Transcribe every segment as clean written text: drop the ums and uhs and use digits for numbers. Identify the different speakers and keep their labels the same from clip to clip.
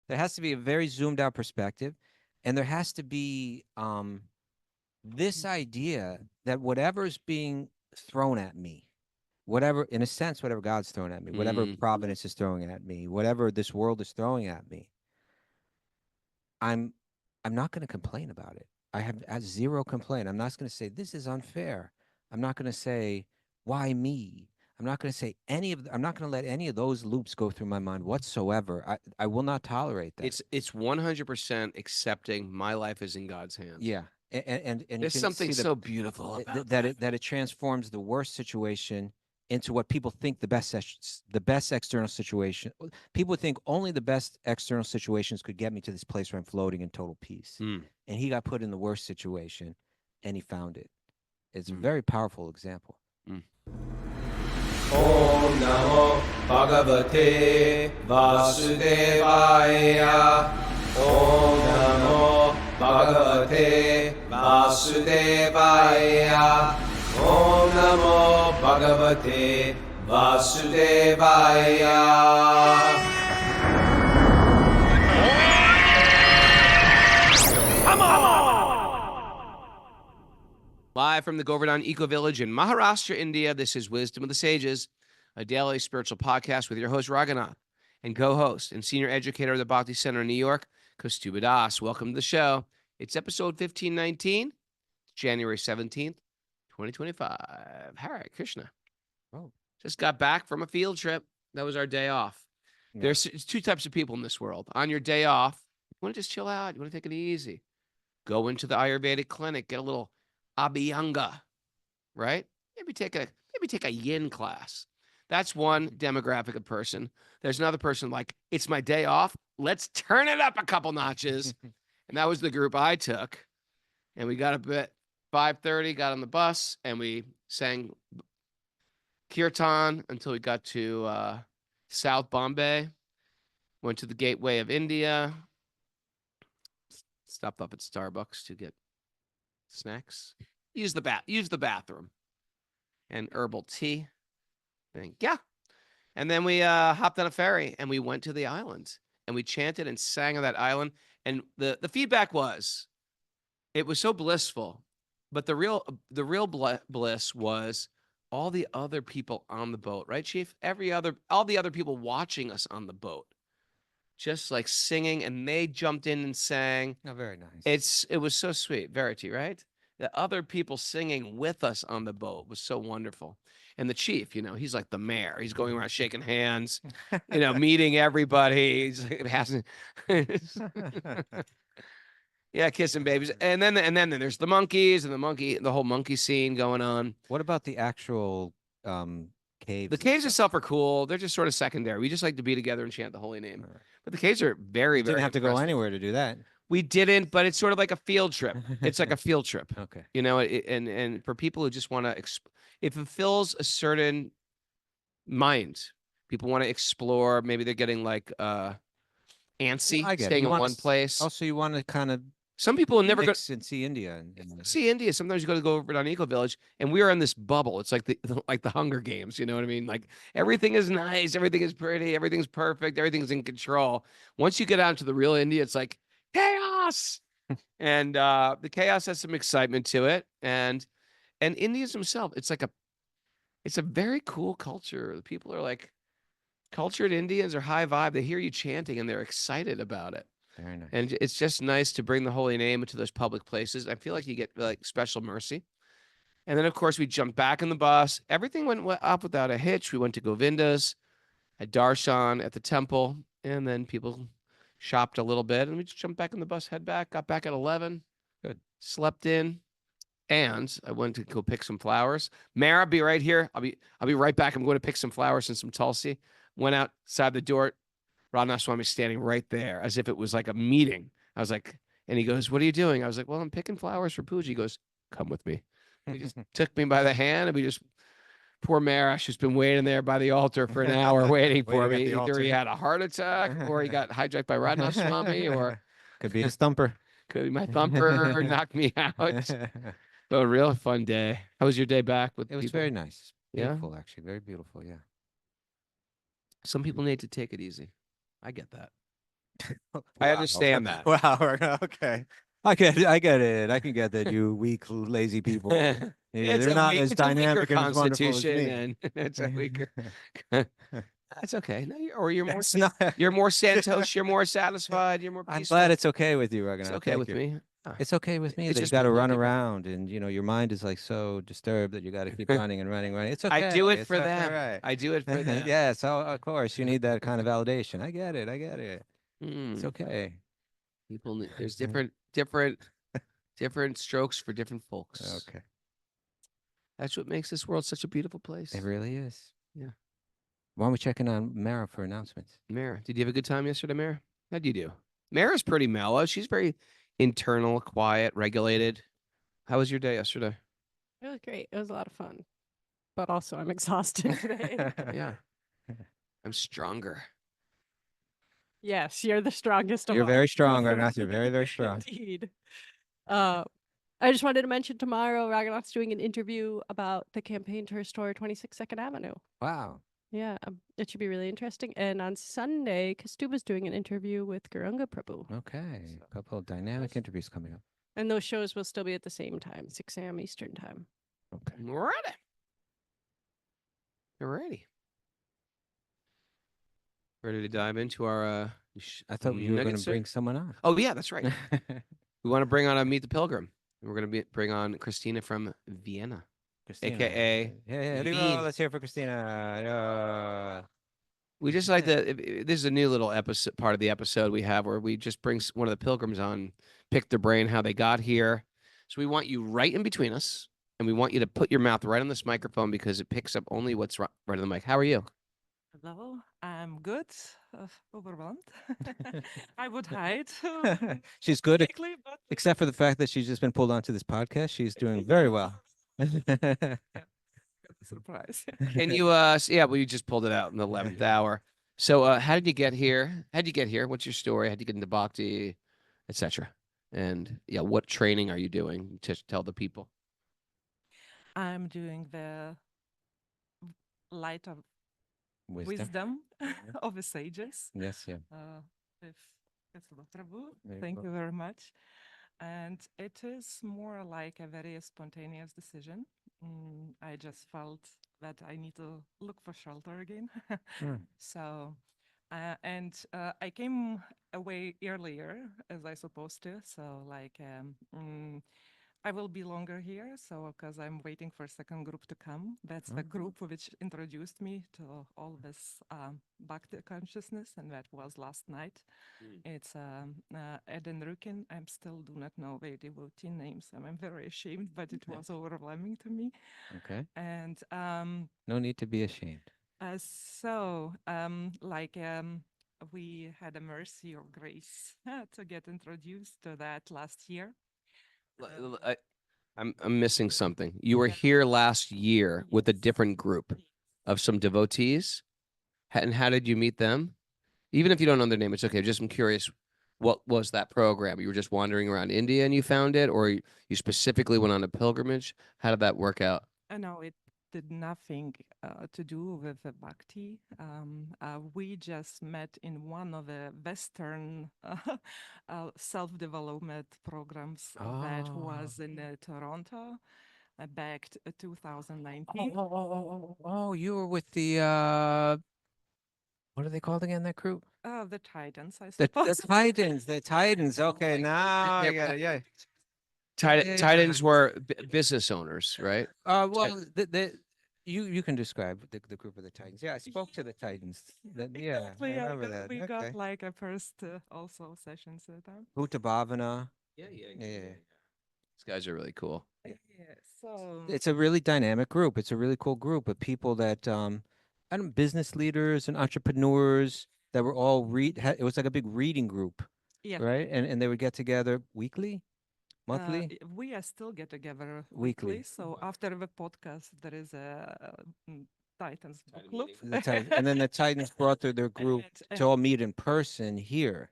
Speaker 1: There has to be a very zoomed out perspective, and there has to be this idea that whatever's being thrown at me, whatever, in a sense, whatever God's thrown at me, whatever
Speaker 2: Mm.
Speaker 1: providence is throwing at me, whatever this world is throwing at me, I'm I'm not going to complain about it. I have zero complaint. I'm not going to say this is unfair. I'm not going to say why me. I'm not going to say I'm not going to let any of those loops go through my mind whatsoever. I will not tolerate that.
Speaker 2: It's 100% accepting my life is in God's hands.
Speaker 1: Yeah. And you
Speaker 2: There's
Speaker 1: can
Speaker 2: something
Speaker 1: see
Speaker 2: so beautiful about
Speaker 1: that
Speaker 2: that.
Speaker 1: it transforms the worst situation into what people think the best external situation. People think only the best external situations could get me to this place where I'm floating in total peace.
Speaker 2: Mm.
Speaker 1: And he got put in the worst situation and he found it. It's a
Speaker 2: Mm.
Speaker 1: very powerful example.
Speaker 2: Mm.
Speaker 3: Om Namo Bhagavate Vasudevaya. Om Namo Bhagavate Vasudevaya. Om Namo Bhagavate Vasudevaya.
Speaker 2: Live from the Govardhan Eco Village in Maharashtra, India, this is Wisdom of the Sages, a daily spiritual podcast with your host, Raghunath, and co-host and senior educator of the Bhakti Center in New York, Kaustubha Das. Welcome to the show. It's episode 1519, January 17th, 2025. Hare Krishna.
Speaker 1: Oh.
Speaker 2: Just got back from a field trip. That was our day off.
Speaker 1: Yeah.
Speaker 2: There's two types of people in this world. On your day off, you want to just chill out. You want to take it easy. Go into the Ayurvedic clinic, get a little Abhyanga, right? Maybe take a yin class. That's one demographic of person. There's another person like, it's my day off. Let's turn it up a couple notches. And that was the group I took. And we got up at 5:30, got on the bus, and we sang kirtan until we got to South Bombay. Went to the Gateway of India. Stopped up at Starbucks to get snacks. Use the bathroom. And herbal tea. Yeah. And then we hopped on a ferry and we went to the island and we chanted and sang on that island. And the feedback was, it was so blissful. But the real bliss was all the other people on the boat, right, Chief? All the other people watching us on the boat, just like singing, and they jumped in and sang.
Speaker 1: Oh, very nice.
Speaker 2: It was so sweet. Verity, right? The other people singing with us on the boat was so wonderful. And the chief, he's like the mayor. He's going around shaking hands, meeting everybody. He's yeah, kissing babies. And then there's the monkeys and the whole monkey scene going on.
Speaker 1: What about the actual caves?
Speaker 2: The caves itself are cool. They're just sort of secondary. We just like to be together and chant the holy name.
Speaker 1: Right.
Speaker 2: But the caves are very,
Speaker 1: You didn't
Speaker 2: very
Speaker 1: have to go
Speaker 2: impressive.
Speaker 1: anywhere to do that.
Speaker 2: We didn't, but it's sort of like a field trip. It's like a field trip.
Speaker 1: Okay.
Speaker 2: And for people who just want to, it fulfills a certain mind. People want to explore. Maybe they're getting like antsy, staying in one place.
Speaker 1: Also, you want to kind of
Speaker 2: some people never go
Speaker 1: and see India.
Speaker 2: see India. Sometimes you go over to Eco Village, and we are in this bubble. It's like the Hunger Games. You know what I mean? Like everything is nice, everything is pretty, everything's perfect, everything's in control. Once you get out to the real India, it's like chaos, and the chaos has some excitement to it, and Indians themselves, it's a very cool culture. The people are like cultured Indians are high vibe. They hear you chanting, and they're excited about it.
Speaker 1: Very nice.
Speaker 2: And it's just nice to bring the holy name into those public places. I feel like you get like special mercy. And then, of course, we jumped back in the bus. Everything went up without a hitch. We went to Govinda's, had darshan at the temple, and then people shopped a little bit. And we just jumped back in the bus, head back, got back at 11.
Speaker 1: Good.
Speaker 2: Slept in. And I went to go pick some flowers. Mara, I'll be right here. I'll be right back. I'm going to pick some flowers and some tulsi. Went outside the door. Radhanath Swami standing right there as if it was like a meeting. I was like, and he goes, "What are you doing?" I was like, "Well, I'm picking flowers for puja." He goes, "Come with me." And he just took me by the hand, and we just, poor Mara, she's been waiting there by the altar for an hour waiting for me. Either he had a heart attack or he got hijacked by Radhanath Swami, or
Speaker 1: could be a stumper.
Speaker 2: Could be my thumper knocked me out. But a real fun day. How was your day back with
Speaker 1: It was
Speaker 2: people?
Speaker 1: very nice. Beautiful,
Speaker 2: Yeah?
Speaker 1: actually. Very beautiful, yeah.
Speaker 2: Some people need to take it easy. I get that. I
Speaker 1: Wow.
Speaker 2: understand that.
Speaker 1: Wow. Okay. I get it. I can get that you weak, lazy people. Yeah,
Speaker 2: It's
Speaker 1: they're not as
Speaker 2: it's a weaker
Speaker 1: dynamic and as wonderful as
Speaker 2: constitution,
Speaker 1: me.
Speaker 2: and it's a weaker. That's okay. No, or
Speaker 1: It's not.
Speaker 2: you're more Santosh. You're more satisfied. You're more
Speaker 1: I'm
Speaker 2: peaceful.
Speaker 1: glad it's okay with you,
Speaker 2: It's
Speaker 1: Raghunath.
Speaker 2: okay
Speaker 1: Thank
Speaker 2: with
Speaker 1: you.
Speaker 2: me. Ah,
Speaker 1: It's okay with me
Speaker 2: it's
Speaker 1: that you
Speaker 2: just
Speaker 1: got to run
Speaker 2: political.
Speaker 1: around and your mind is like so disturbed that you got to keep running and running, running. It's okay.
Speaker 2: I do it
Speaker 1: It's
Speaker 2: for
Speaker 1: all
Speaker 2: them.
Speaker 1: right.
Speaker 2: I do it for them.
Speaker 1: Yeah, so of course you need that kind of validation. I get it. I get it. It's
Speaker 2: Hmm.
Speaker 1: okay.
Speaker 2: People need, there's different strokes for different folks.
Speaker 1: Okay.
Speaker 2: That's what makes this world such a beautiful place.
Speaker 1: It really is.
Speaker 2: Yeah.
Speaker 1: Why don't we check in on Mara for announcements?
Speaker 2: Mara, did you have a good time yesterday, Mara? How'd you do? Mara's pretty mellow. She's very internal, quiet, regulated. How was your day yesterday?
Speaker 4: It was great. It was a lot of fun. But also I'm exhausted today.
Speaker 2: Yeah. I'm stronger.
Speaker 4: Yes, you're the strongest of
Speaker 1: You're
Speaker 4: all.
Speaker 1: very strong, Raghunath. You're very, very strong.
Speaker 4: Indeed. I just wanted to mention tomorrow Raghunath's doing an interview about the campaign to restore 26 Second Avenue.
Speaker 1: Wow.
Speaker 4: Yeah, it should be really interesting. And on Sunday, Kastuba's doing an interview with Gurunga Prabhu.
Speaker 1: Okay. A couple of dynamic interviews coming up.
Speaker 4: And those shows will still be at the same time, 6 a.m. Eastern time.
Speaker 1: Okay.
Speaker 2: Ready. You're ready. Ready to dive into our
Speaker 1: I thought you were going
Speaker 2: nuggets
Speaker 1: to
Speaker 2: here?
Speaker 1: bring someone on.
Speaker 2: Oh yeah, that's right. We want to bring on a Meet the Pilgrim. We're going to bring on Christina from Vienna.
Speaker 1: Christina.
Speaker 2: AKA
Speaker 1: Yeah,
Speaker 2: Wien.
Speaker 1: let's hear it for Christina.
Speaker 2: We just like to. This is a new little episode, part of the episode we have where we just bring one of the pilgrims on, pick their brain how they got here. So we want you right in between us, and we want you to put your mouth right on this microphone because it picks up only what's right on the mic. How are you?
Speaker 5: Hello, I'm good. Overwhelmed. I would hide.
Speaker 1: She's good,
Speaker 5: quickly, but
Speaker 1: except for the fact that she's just been pulled onto this podcast. She's doing very well.
Speaker 5: surprise.
Speaker 2: Can you? Yeah, we just pulled it out in the 11th hour. So, how did you get here? How did you get here? What's your story? How did you get into Bhakti, etc.? And yeah, what training are you doing to tell the people?
Speaker 5: I'm doing the light of
Speaker 1: Wisdom.
Speaker 5: wisdom
Speaker 1: Yeah.
Speaker 5: of the sages.
Speaker 1: Yes, yeah.
Speaker 5: With Katsula Prabhu.
Speaker 1: Very
Speaker 5: Thank
Speaker 1: cool.
Speaker 5: you very much. And it is more like a very spontaneous decision. I just felt that I need to look for shelter again.
Speaker 1: Mm.
Speaker 5: So, I came away earlier as I supposed to. So, like, I will be longer here. So, because I'm waiting for second group to come. That's the
Speaker 1: Okay.
Speaker 5: group which introduced me to all this Bhakti consciousness, and that was last night. It's Ed and Rukin. I still do not know their devotee names. I'm very ashamed, but it was overwhelming to me.
Speaker 1: Okay.
Speaker 5: And
Speaker 1: No need to be ashamed.
Speaker 5: we had a mercy or grace to get introduced to that last year.
Speaker 2: I'm missing something. You were here last year with a
Speaker 5: Yes.
Speaker 2: different group of some devotees, and how did you meet them? Even if you don't know their name, it's okay. Just I'm curious, what was that program? You were just wandering around India and you found it, or you specifically went on a pilgrimage? How did that work out?
Speaker 5: No, it did nothing to do with the bhakti. We just met in one of the Western self-development programs that was in Toronto back 2019.
Speaker 1: Oh, you were with the what are they called again? That group?
Speaker 5: The Titans, I
Speaker 1: The
Speaker 5: suppose.
Speaker 1: Titans. The Titans. Okay, now I got it. Yeah. yeah.
Speaker 2: Titans were business owners, right?
Speaker 1: Well, you can describe the group of the Titans. Yeah, I spoke to the Titans. Yeah, I
Speaker 5: Exactly,
Speaker 1: remember that.
Speaker 5: we
Speaker 1: Okay.
Speaker 5: got like a first also sessions with them.
Speaker 1: Bhuta Bhavana.
Speaker 2: Yeah.
Speaker 1: Yeah.
Speaker 2: These guys are really cool.
Speaker 5: Yeah, so
Speaker 1: It's a really dynamic group. It's a really cool group of people that I don't business leaders and entrepreneurs that were all it was like a big reading group,
Speaker 5: yeah,
Speaker 1: right? And they would get together weekly, monthly.
Speaker 5: we are still get together
Speaker 1: Weekly.
Speaker 5: weekly. So after the podcast, there is a Titans book
Speaker 2: Titan
Speaker 5: club.
Speaker 2: meeting.
Speaker 1: And then the Titans brought their group
Speaker 5: And-
Speaker 1: to all meet in person here,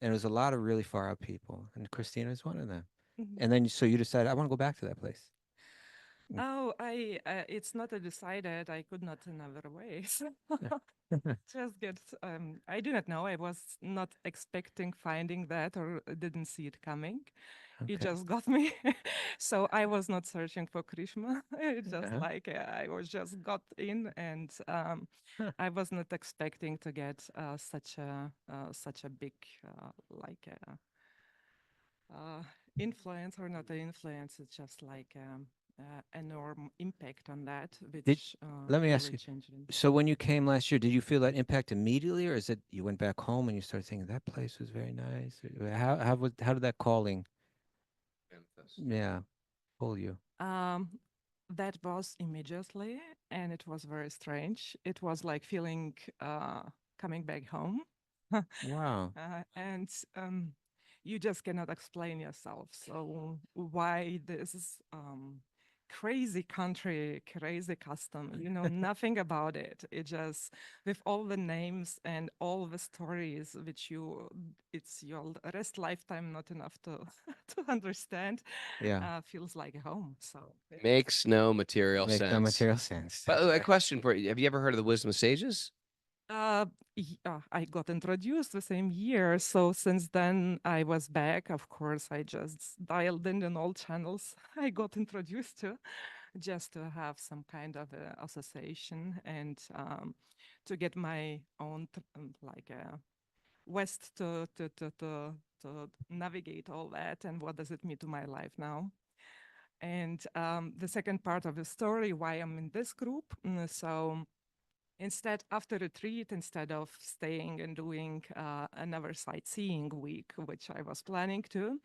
Speaker 1: and it was a lot of really far out people, and Christina is one of them.
Speaker 5: Mhm.
Speaker 1: And then so you decided I want to go back to that place.
Speaker 5: Oh, it's not a decided. I could not in other ways. Just get. I do not know. I was not expecting finding that, or didn't see it coming. It
Speaker 1: Okay.
Speaker 5: just got me. So I was not searching for Krishna. It just
Speaker 1: Uh-huh.
Speaker 5: like I was just got in, and
Speaker 1: Huh.
Speaker 5: I was not expecting to get such a big like influence or not an influence. It's just like enormous impact on that,
Speaker 1: Did
Speaker 5: which
Speaker 1: Let me ask
Speaker 5: really
Speaker 1: you.
Speaker 5: changed it.
Speaker 1: So when you came last year, did you feel that impact immediately, or is it you went back home and you started thinking that place was very nice? How did that calling,
Speaker 2: Manifest.
Speaker 1: yeah, pull you?
Speaker 5: Um, that was immediately, and it was very strange. It was like feeling coming back home.
Speaker 1: Wow.
Speaker 5: And you just cannot explain yourself. So why this crazy country, crazy custom? You know nothing about it. It just with all the names and all the stories, which it's your rest lifetime not enough to to understand.
Speaker 1: Yeah.
Speaker 5: Feels like home. So
Speaker 2: Makes no material
Speaker 1: Makes no
Speaker 2: sense.
Speaker 1: material sense.
Speaker 2: But a question for you: have you ever heard of the wisdom of sages?
Speaker 5: Uh, I got introduced the same year, so since then I was back. Of course, I just dialed in all channels I got introduced to, just to have some kind of association and to get my own like west to navigate all that and what does it mean to my life now. And the second part of the story, why I'm in this group. So instead, after retreat, instead of staying and doing another sightseeing week, which I was planning to,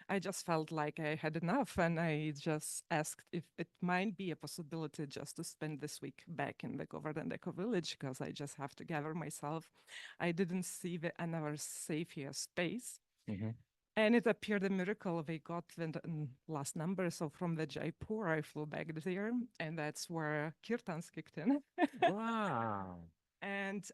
Speaker 5: I just felt like I had enough, and I just asked if it might be a possibility just to spend this week back in the Govardhan village, because I just have to gather myself. I didn't see another safe here space.
Speaker 1: Mhm.
Speaker 5: And it appeared a miracle. We got the last number. So from the Jaipur, I flew back there, and that's where kirtans kicked in.
Speaker 1: Wow.
Speaker 5: And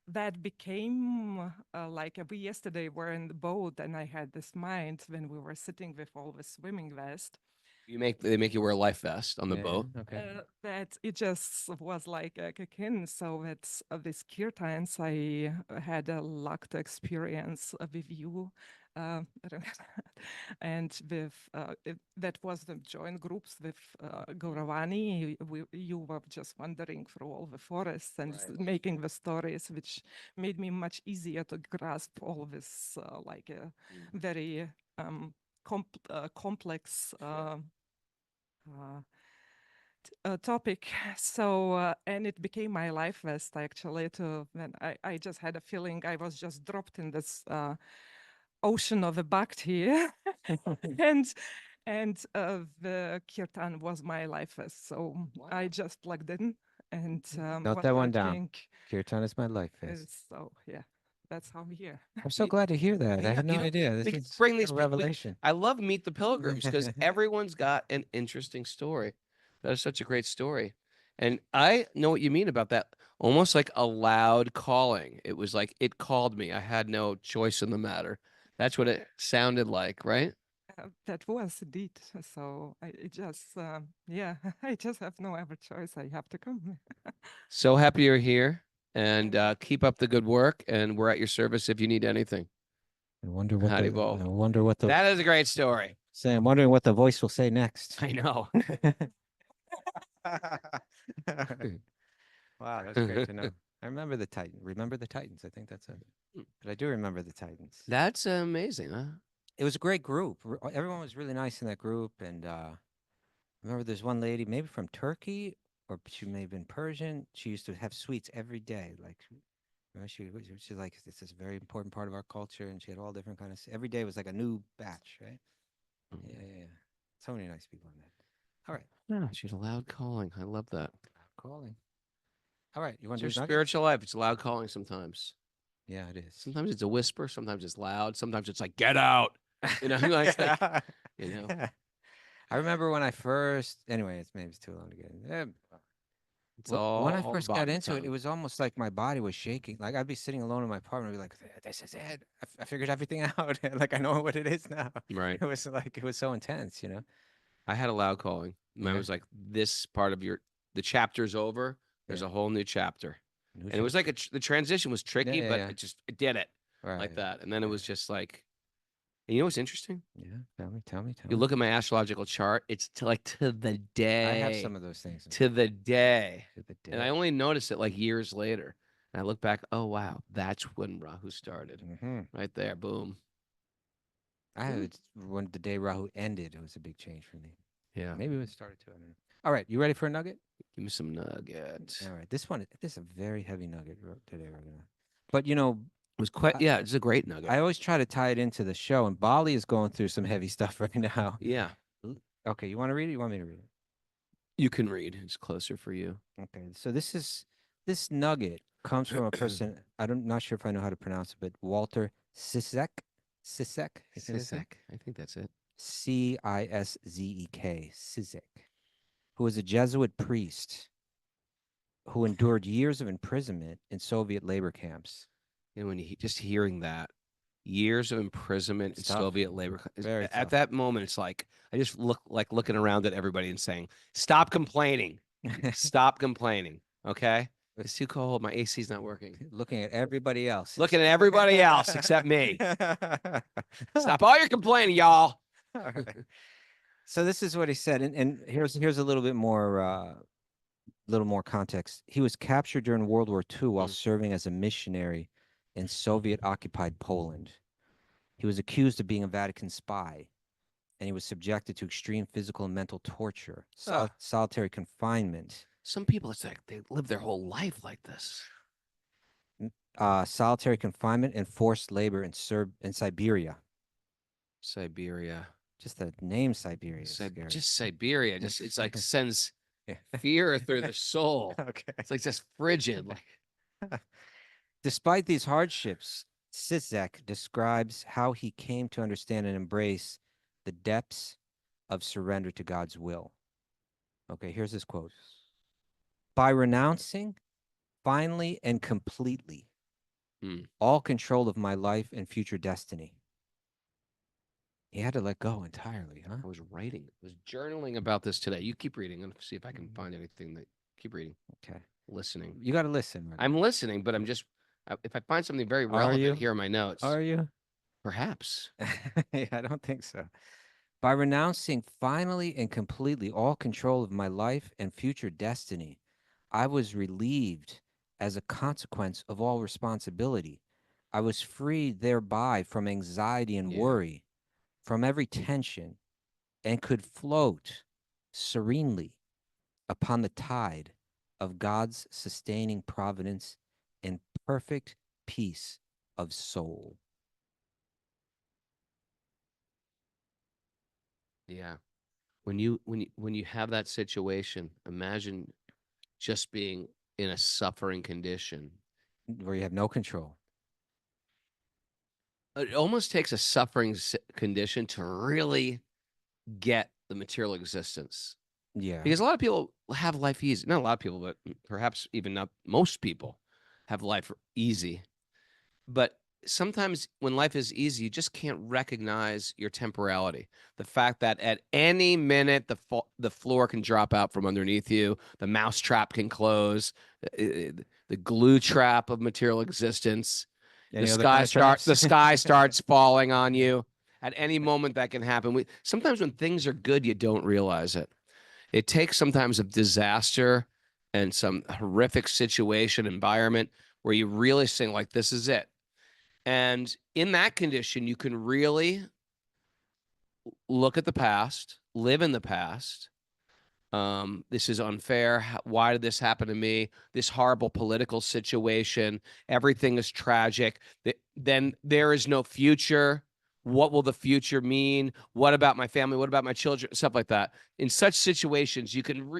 Speaker 5: that became like we yesterday were in the boat, and I had this mind when we were sitting with all the swimming vest
Speaker 2: They make you wear a life vest on the
Speaker 1: Yeah.
Speaker 2: boat.
Speaker 1: Okay.
Speaker 5: that it just was like a kick in. So it's this kirtans I had a luck to experience with you. And with that was the joint groups with Gauravani. You were just wandering through all the forests and
Speaker 2: Right.
Speaker 5: making the stories, which made me much easier to grasp all this like a very complex topic. So, and it became my life vest actually. To when I just had a feeling I was just dropped in this ocean of the bhakti, and the kirtan was my life vest. So I just plugged in and
Speaker 1: Note
Speaker 5: was
Speaker 1: that one down.
Speaker 5: working.
Speaker 1: Kirtan is my life vest.
Speaker 5: So yeah, that's how I'm here.
Speaker 1: I'm so
Speaker 2: You-
Speaker 1: glad to hear that. I
Speaker 2: Yeah,
Speaker 1: had no
Speaker 2: you know,
Speaker 1: idea.
Speaker 2: we
Speaker 1: This
Speaker 2: could
Speaker 1: is
Speaker 2: bring
Speaker 1: a
Speaker 2: these.
Speaker 1: revelation.
Speaker 2: I love Meet the Pilgrims because everyone's got an interesting story. That is such a great story. And I know what you mean about that. Almost like a loud calling. It was like it called me. I had no choice in the matter. That's what it sounded like, right?
Speaker 5: That was indeed. So it just, yeah, I just have no other choice. I have to come.
Speaker 2: So happy you're here and
Speaker 5: Thank you.
Speaker 2: keep up the good work. And we're at your service if you need anything.
Speaker 1: I wonder what the
Speaker 2: Haribol.
Speaker 1: I wonder what the
Speaker 2: That is a great story.
Speaker 1: say. I'm wondering what the voice will say next.
Speaker 2: I know.
Speaker 1: Wow, that's great to know. I remember the Titan. Remember the Titans. I think that's a. But I do remember the Titans.
Speaker 2: That's amazing, huh?
Speaker 1: It was a great group. Everyone was really nice in that group, and remember there's one lady, maybe from Turkey, or she may have been Persian. She used to have sweets every day. Like, she's like, this is a very important part of our culture, and she had all different kind of. Every day was like a new batch, right? Yeah, yeah, yeah. So many nice people in that. All right,
Speaker 2: Yeah, she's a loud calling. I love that.
Speaker 1: calling. All right, you want
Speaker 2: It's
Speaker 1: to
Speaker 2: your
Speaker 1: do nuggets?
Speaker 2: spiritual life. It's loud calling sometimes.
Speaker 1: Yeah, it is.
Speaker 2: Sometimes it's a whisper. Sometimes it's loud. Sometimes it's like, get out. You know, like, you know.
Speaker 1: I remember when I first. Anyway, it's too long to get into.
Speaker 2: It's
Speaker 1: When I
Speaker 2: all
Speaker 1: first
Speaker 2: about
Speaker 1: got
Speaker 2: the
Speaker 1: into it, it
Speaker 2: tongue.
Speaker 1: was almost like my body was shaking. Like I'd be sitting alone in my apartment and be like, "This is it. I figured everything out. Like I know what it is now."
Speaker 2: Right.
Speaker 1: It was like it was so intense, you know.
Speaker 2: I had a loud calling. Mine
Speaker 1: Yeah.
Speaker 2: was like, this part of the chapter's over. There's
Speaker 1: Yeah.
Speaker 2: a whole new chapter.
Speaker 1: New
Speaker 2: And it was like the transition was tricky,
Speaker 1: yeah,
Speaker 2: but
Speaker 1: yeah.
Speaker 2: it did it
Speaker 1: Right.
Speaker 2: like that. And then it
Speaker 1: Yeah.
Speaker 2: was just like, and you know what's interesting?
Speaker 1: Yeah. Tell me.
Speaker 2: You look at my astrological chart, it's to the day.
Speaker 1: I have some of those things.
Speaker 2: To the day.
Speaker 1: To the
Speaker 2: And I
Speaker 1: day.
Speaker 2: only noticed it like years later. And I look back, oh, wow, that's when Rahu started.
Speaker 1: Mm-hmm.
Speaker 2: Right there. Boom.
Speaker 1: I had it when the day Rahu ended, it was a big change for me.
Speaker 2: Yeah.
Speaker 1: Maybe it started to. I don't know. All right, you ready for a nugget?
Speaker 2: Give me some nuggets.
Speaker 1: All right, this is a very heavy nugget today, Raghunath. But you know,
Speaker 2: It was quite, yeah, it's a great nugget.
Speaker 1: I always try to tie it into the show, and Bali is going through some heavy stuff right now.
Speaker 2: Yeah.
Speaker 1: Okay, you want to read it? You want me to read it?
Speaker 2: You can read. It's closer for you.
Speaker 1: Okay, so this nugget comes from a person. Not sure if I know how to pronounce it, but Walter Sisek. Sisek.
Speaker 2: Sisek. I think that's it.
Speaker 1: Ciszek. Sisek, who was a Jesuit priest who endured years of imprisonment in Soviet labor camps.
Speaker 2: And when you just hearing that, years of imprisonment in
Speaker 1: It's tough.
Speaker 2: Soviet labor,
Speaker 1: Very
Speaker 2: at
Speaker 1: tough.
Speaker 2: that moment, it's like I just looking around at everybody and saying, "Stop complaining, stop complaining." Okay, it's too cold. My AC's not working.
Speaker 1: Looking at everybody else.
Speaker 2: Looking at everybody else except me. Stop all your complaining, y'all.
Speaker 1: All right. So this is what he said, and here's a little bit more context. He was captured during World War II while serving as a missionary in Soviet-occupied Poland. He was accused of being a Vatican spy, and he was subjected to extreme physical and mental torture, solitary confinement.
Speaker 2: Some people, it's like they live their whole life like this.
Speaker 1: Solitary confinement and forced labor in Siberia.
Speaker 2: Siberia.
Speaker 1: Just the name Siberia. Is scary.
Speaker 2: Just Siberia. Just it's like sends
Speaker 1: Yeah.
Speaker 2: fear through the soul.
Speaker 1: Okay.
Speaker 2: It's like just frigid. Like
Speaker 1: Despite these hardships, Sisek describes how he came to understand and embrace the depths of surrender to God's will. Okay, here's his quote. By renouncing finally and completely all control of my life and future destiny. He had to let go entirely, huh?
Speaker 2: I was journaling about this today. You keep reading and see if I can find anything that. Keep reading.
Speaker 1: Okay.
Speaker 2: Listening.
Speaker 1: You got to listen. Right?
Speaker 2: I'm listening, but I'm just if I find something very relevant here in my notes.
Speaker 1: Are you?
Speaker 2: Perhaps.
Speaker 1: Yeah, I don't think so. By renouncing finally and completely all control of my life and future destiny, I was relieved as a consequence of all responsibility. I was freed thereby from anxiety and worry, from every tension, and could float serenely upon the tide of God's sustaining providence in perfect peace of soul.
Speaker 2: Yeah. When you have that situation, imagine just being in a suffering condition
Speaker 1: where you have no control.
Speaker 2: It almost takes a suffering condition to really get the material existence.
Speaker 1: Yeah.
Speaker 2: Because a lot of people have life easy. Not a lot of people, but perhaps even not most people have life easy. But sometimes when life is easy, you just can't recognize your temporality. The fact that at any minute the floor can drop out from underneath you, the mouse trap can close, the glue trap of material existence. The sky starts falling on you. At any moment that can happen. Sometimes when things are good, you don't realize it. It takes sometimes a disaster and some horrific situation, environment where you really think like, this is it. And in that condition, you can really look at the past, live in the past. This is unfair. Why did this happen to me? This horrible political situation. Everything is tragic. Then there is no future. What will the future mean? What about my family? What about my children? Stuff like that. In such situations, you can.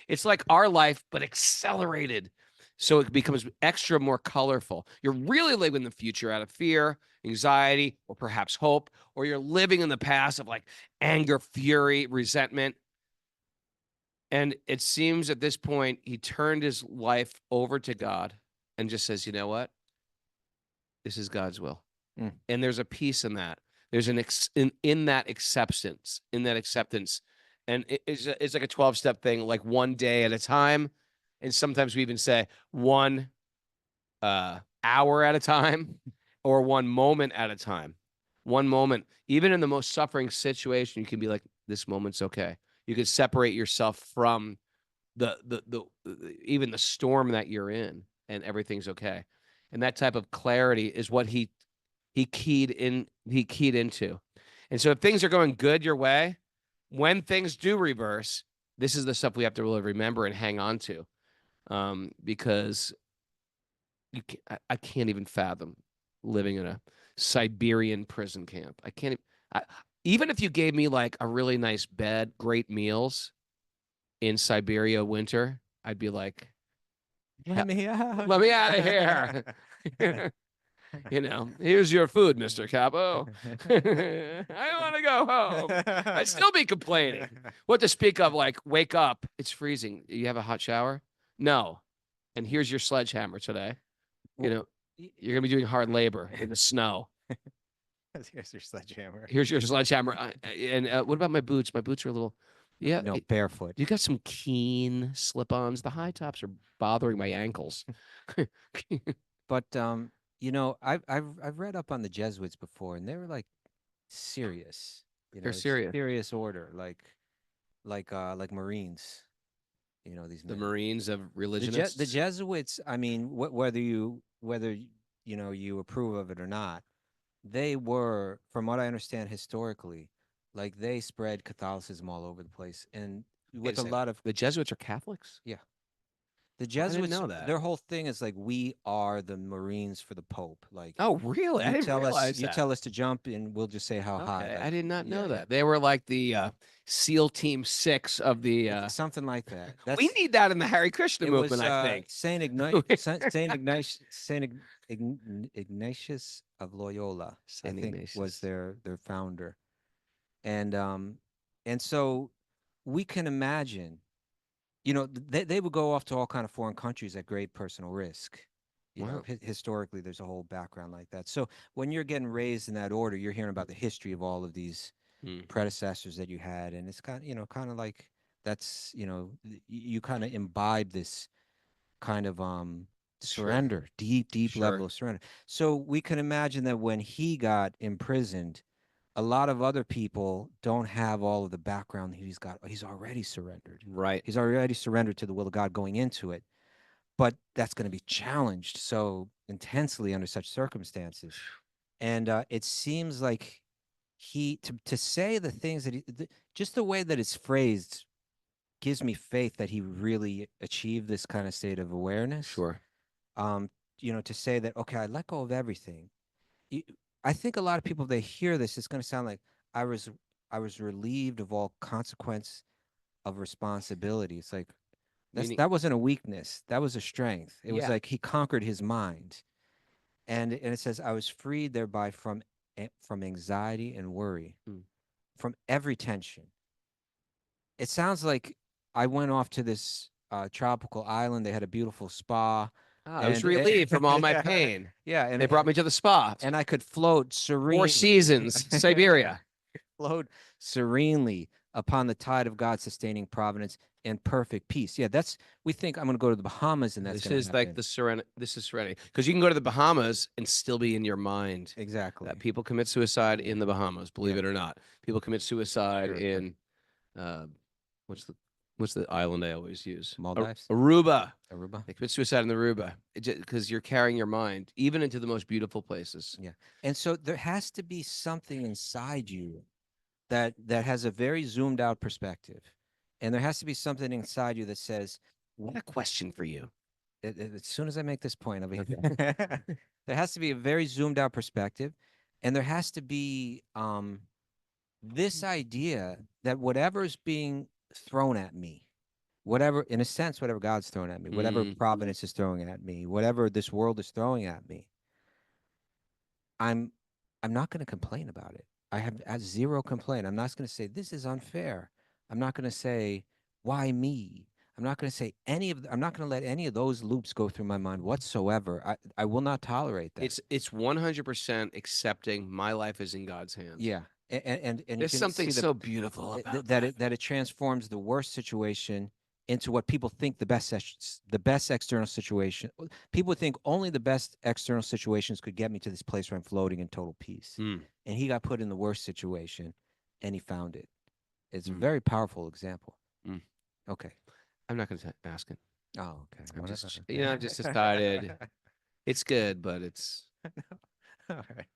Speaker 2: It's like our life, but accelerated. So it becomes extra more colorful. You're really living in the future out of fear, anxiety, or perhaps hope, or you're living in the past of like anger, fury, resentment. And it seems at this point, he turned his life over to God and just says, you know what? This is God's will. And there's a peace in that. There's in that acceptance, And it's like a 12-step thing, like one day at a time. And sometimes we even say one hour at a time or one moment at a time. One moment, even in the most suffering situation, you can be like, this moment's okay. You can separate yourself from the even the storm that you're in, and everything's okay. And that type of clarity is what he keyed into. And so if things are going good your way, when things do reverse, this is the stuff we have to really remember and hang on to, because I can't even fathom living in a Siberian prison camp. I can't. Even if you gave me like a really nice bed, great meals in Siberia winter, I'd be like,
Speaker 1: Let me out.
Speaker 2: let me out of here. Here's your food, Mr. Capo. I want to go home. I'd still be complaining. What to speak of, like, wake up. It's freezing. You have a hot shower? No. And here's your sledgehammer today.
Speaker 1: Well,
Speaker 2: You're going to be doing hard labor in the snow.
Speaker 1: Here's your sledgehammer.
Speaker 2: Here's your sledgehammer. And what about my boots? My boots are a little,
Speaker 1: No, barefoot.
Speaker 2: you got some keen slip-ons. The high tops are bothering my ankles.
Speaker 1: But I've read up on the Jesuits before, and they were like serious.
Speaker 2: They're serious.
Speaker 1: Serious order, like Marines. These
Speaker 2: The
Speaker 1: men.
Speaker 2: Marines of
Speaker 1: The
Speaker 2: religionists.
Speaker 1: Jesuits. I mean, whether you approve of it or not, they were, from what I understand historically, like they spread Catholicism all over the place, and with a lot of
Speaker 2: the Jesuits are Catholics.
Speaker 1: the
Speaker 2: didn't
Speaker 1: Jesuits.
Speaker 2: know that.
Speaker 1: Their whole thing is like, we are the Marines for the Pope. Like,
Speaker 2: Oh, really? I
Speaker 1: you
Speaker 2: didn't
Speaker 1: tell
Speaker 2: realize
Speaker 1: us, you
Speaker 2: that.
Speaker 1: tell us to jump, and we'll just say how high.
Speaker 2: Okay,
Speaker 1: Like,
Speaker 2: I did not know
Speaker 1: yeah.
Speaker 2: that. They were like the SEAL Team 6 of the.
Speaker 1: Something like that.
Speaker 2: We need that in the Hare Krishna
Speaker 1: It
Speaker 2: movement,
Speaker 1: was
Speaker 2: I think.
Speaker 1: Saint Ignatius, Ignatius of Loyola,
Speaker 2: Saint
Speaker 1: I think,
Speaker 2: Ignatius.
Speaker 1: was their founder, and so we can imagine, they would go off to all kind of foreign countries at great personal risk.
Speaker 2: Wow.
Speaker 1: Historically, there's a whole background like that. So when you're getting raised in that order, you're hearing about the history of all of these predecessors that you had, and it's kind of like that's you kind of imbibe this kind of surrender, deep level of surrender. So we can imagine that when he got imprisoned, a lot of other people don't have all of the background that he's got. He's already surrendered.
Speaker 2: Right.
Speaker 1: He's already surrendered to the will of God going into it. But that's going to be challenged so intensely under such circumstances. And it seems like to say the things that just the way that it's phrased gives me faith that he really achieved this kind of state of awareness.
Speaker 2: Sure.
Speaker 1: To say that, okay, I let go of everything. I think a lot of people, if they hear this, it's going to sound like I was relieved of all consequence of responsibility. It's like that wasn't a weakness. That was a strength. It was like he conquered his mind. And it says, I was freed thereby from anxiety and worry, from every tension. It sounds like I went off to this tropical island. They had a beautiful spa.
Speaker 2: I was relieved from all my pain.
Speaker 1: Yeah, and
Speaker 2: they brought me to the spa.
Speaker 1: And I could float serenely.
Speaker 2: 4 seasons, Siberia.
Speaker 1: Float serenely upon the tide of God's sustaining providence and perfect peace. Yeah, we think I'm going to go to the Bahamas, and that's
Speaker 2: this is like the serenity. This is serenity, because you can go to the Bahamas and still be in your mind.
Speaker 1: Exactly.
Speaker 2: That people commit suicide in the Bahamas, believe it or not. People commit suicide in what's the island I always use?
Speaker 1: Maldives.
Speaker 2: Aruba.
Speaker 1: They
Speaker 2: commit suicide in the Aruba because you're carrying your mind even into the most beautiful places.
Speaker 1: Yeah, and so there has to be something inside you that has a very zoomed out perspective, and there has to be something inside you that says,
Speaker 2: "What a question for you."
Speaker 1: As soon as I make this point, there has to be a very zoomed out perspective, and there has to be this idea that whatever's being thrown at me, whatever God's thrown at me, whatever providence is throwing at me, whatever this world is throwing at me, I'm not going to complain about it. I have zero complaint. I'm not going to say this is unfair. I'm not going to say why me. I'm not going to say I'm not going to let any of those loops go through my mind whatsoever. I will not tolerate that.
Speaker 2: It's 100% accepting my life is in God's hands.
Speaker 1: Yeah. and you
Speaker 2: There's
Speaker 1: can
Speaker 2: something
Speaker 1: see
Speaker 2: so beautiful about
Speaker 1: that it transforms the worst situation into what people think the best external situation. People think only the best external situations could get me to this place where I'm floating in total peace.
Speaker 2: Mm.
Speaker 1: And he got put in the worst situation, and he found it. It's a
Speaker 2: Mm.
Speaker 1: very powerful example.
Speaker 2: Mm.
Speaker 1: Okay.
Speaker 2: I'm not going to ask it.
Speaker 1: Oh, okay.
Speaker 2: I'm
Speaker 1: Whatever.
Speaker 2: just, I've just decided it's good, but it's.
Speaker 1: All right.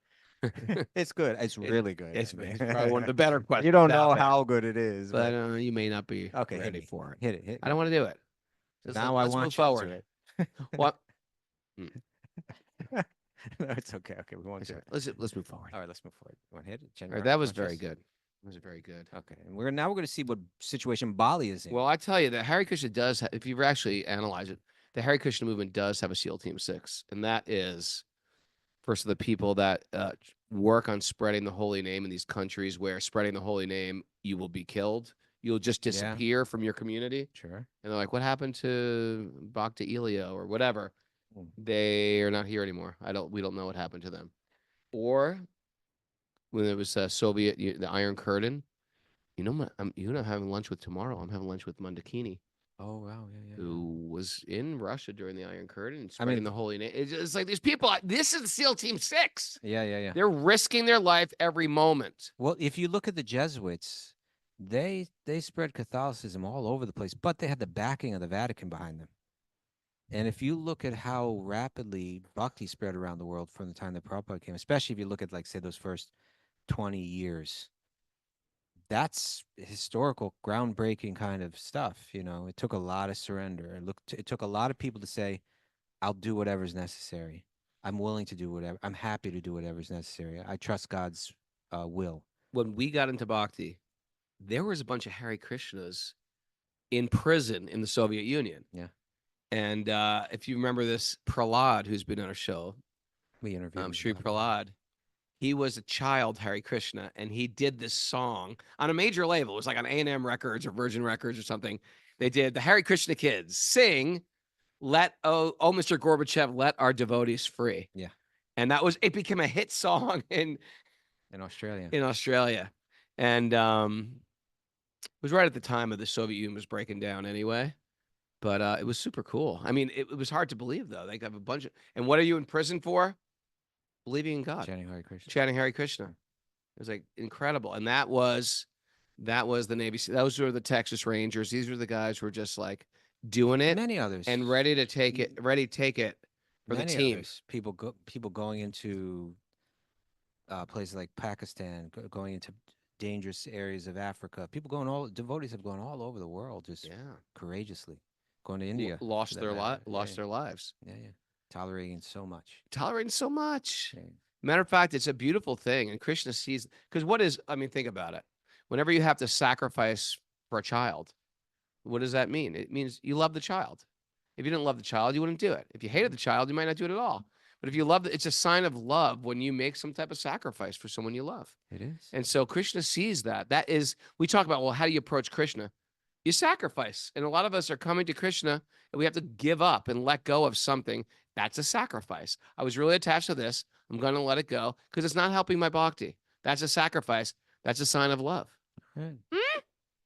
Speaker 1: It's good. It's really good.
Speaker 2: It's,
Speaker 1: I mean.
Speaker 2: it's probably one of the better questions.
Speaker 1: You don't know
Speaker 2: out there,
Speaker 1: how good it is,
Speaker 2: but
Speaker 1: but
Speaker 2: you may not be
Speaker 1: okay, hit
Speaker 2: ready
Speaker 1: me.
Speaker 2: for it.
Speaker 1: Hit it. Hit
Speaker 2: I don't want to do it. Just
Speaker 1: Now I
Speaker 2: let's
Speaker 1: want
Speaker 2: move
Speaker 1: you to
Speaker 2: forward.
Speaker 1: it.
Speaker 2: What?
Speaker 1: No, it's okay. Okay, we won't do
Speaker 2: Sorry,
Speaker 1: it.
Speaker 2: let's move forward.
Speaker 1: All right, let's move forward. You want to hit it?
Speaker 2: All
Speaker 1: General
Speaker 2: right, that was very
Speaker 1: conscious?
Speaker 2: good. That was very good.
Speaker 1: Okay, and now we're going to see what situation Bali is in.
Speaker 2: Well, I tell you that Hare Krishna does, if you actually analyze it, the Hare Krishna movement does have a SEAL Team 6, and that is first of the people that work on spreading the holy name in these countries where spreading the holy name, you will be killed. You'll just disappear from your community.
Speaker 1: Sure.
Speaker 2: And they're like, what happened to Bhakti Elio or whatever?
Speaker 1: Mm.
Speaker 2: They are not here anymore. We don't know what happened to them. Or when it was Soviet, the Iron Curtain, I'm having lunch with tomorrow. I'm having lunch with Mandakini,
Speaker 1: Oh wow, yeah.
Speaker 2: who was in Russia during the Iron Curtain and
Speaker 1: I
Speaker 2: spreading
Speaker 1: mean,
Speaker 2: the holy name. It's like these people. This is SEAL Team 6.
Speaker 1: Yeah.
Speaker 2: They're risking their life every moment.
Speaker 1: Well, if you look at the Jesuits, they spread Catholicism all over the place, but they had the backing of the Vatican behind them. And if you look at how rapidly Bhakti spread around the world from the time that Prabhupada came, especially if you look at, like, say, those first 20 years, that's historical, groundbreaking kind of stuff. It took a lot of surrender. It took a lot of people to say, I'll do whatever's necessary. I'm willing to do whatever. I'm happy to do whatever's necessary. I trust God's will.
Speaker 2: When we got into Bhakti, there was a bunch of Hare Krishnas in prison in the Soviet Union.
Speaker 1: Yeah.
Speaker 2: And if you remember this, Prahlad, who's been on our show,
Speaker 1: We interviewed
Speaker 2: Sri Prahlad, he was a child Hare Krishna, and he did this song on a major label. It was like on A&M Records or Virgin Records or something. They did the Hare Krishna kids sing, oh Mr. Gorbachev, let our devotees free.
Speaker 1: Yeah.
Speaker 2: And it became a hit song in
Speaker 1: Australia.
Speaker 2: And it was right at the time of the Soviet Union was breaking down anyway. But it was super cool. I mean, it was hard to believe, though. They have a bunch of, and what are you in prison for? Believing in God.
Speaker 1: Chanting Hare Krishna.
Speaker 2: Chanting Hare Krishna. It was like incredible. And that was the Navy. Those were the Texas Rangers. These were the guys who were just like doing it.
Speaker 1: Many others.
Speaker 2: And ready to take it for
Speaker 1: Many
Speaker 2: the team.
Speaker 1: Others. People going into places like Pakistan, going into dangerous areas of Africa. Devotees have gone all over the world, just courageously. Going to India.
Speaker 2: Lost their lives.
Speaker 1: Yeah. Tolerating so much.
Speaker 2: Yeah. Matter of fact, it's a beautiful thing. And Krishna sees, because think about it. Whenever you have to sacrifice for a child, what does that mean? It means you love the child. If you didn't love the child, you wouldn't do it. If you hated the child, you might not do it at all. But if you love it, it's a sign of love when you make some type of sacrifice for someone you love.
Speaker 1: It is.
Speaker 2: And so Krishna sees that. That is, we talk about, well, how do you approach Krishna? You sacrifice. And a lot of us are coming to Krishna and we have to give up and let go of something. That's a sacrifice. I was really attached to this. I'm going to let it go because it's not helping my bhakti. That's a sacrifice. That's a sign of love.
Speaker 1: Right.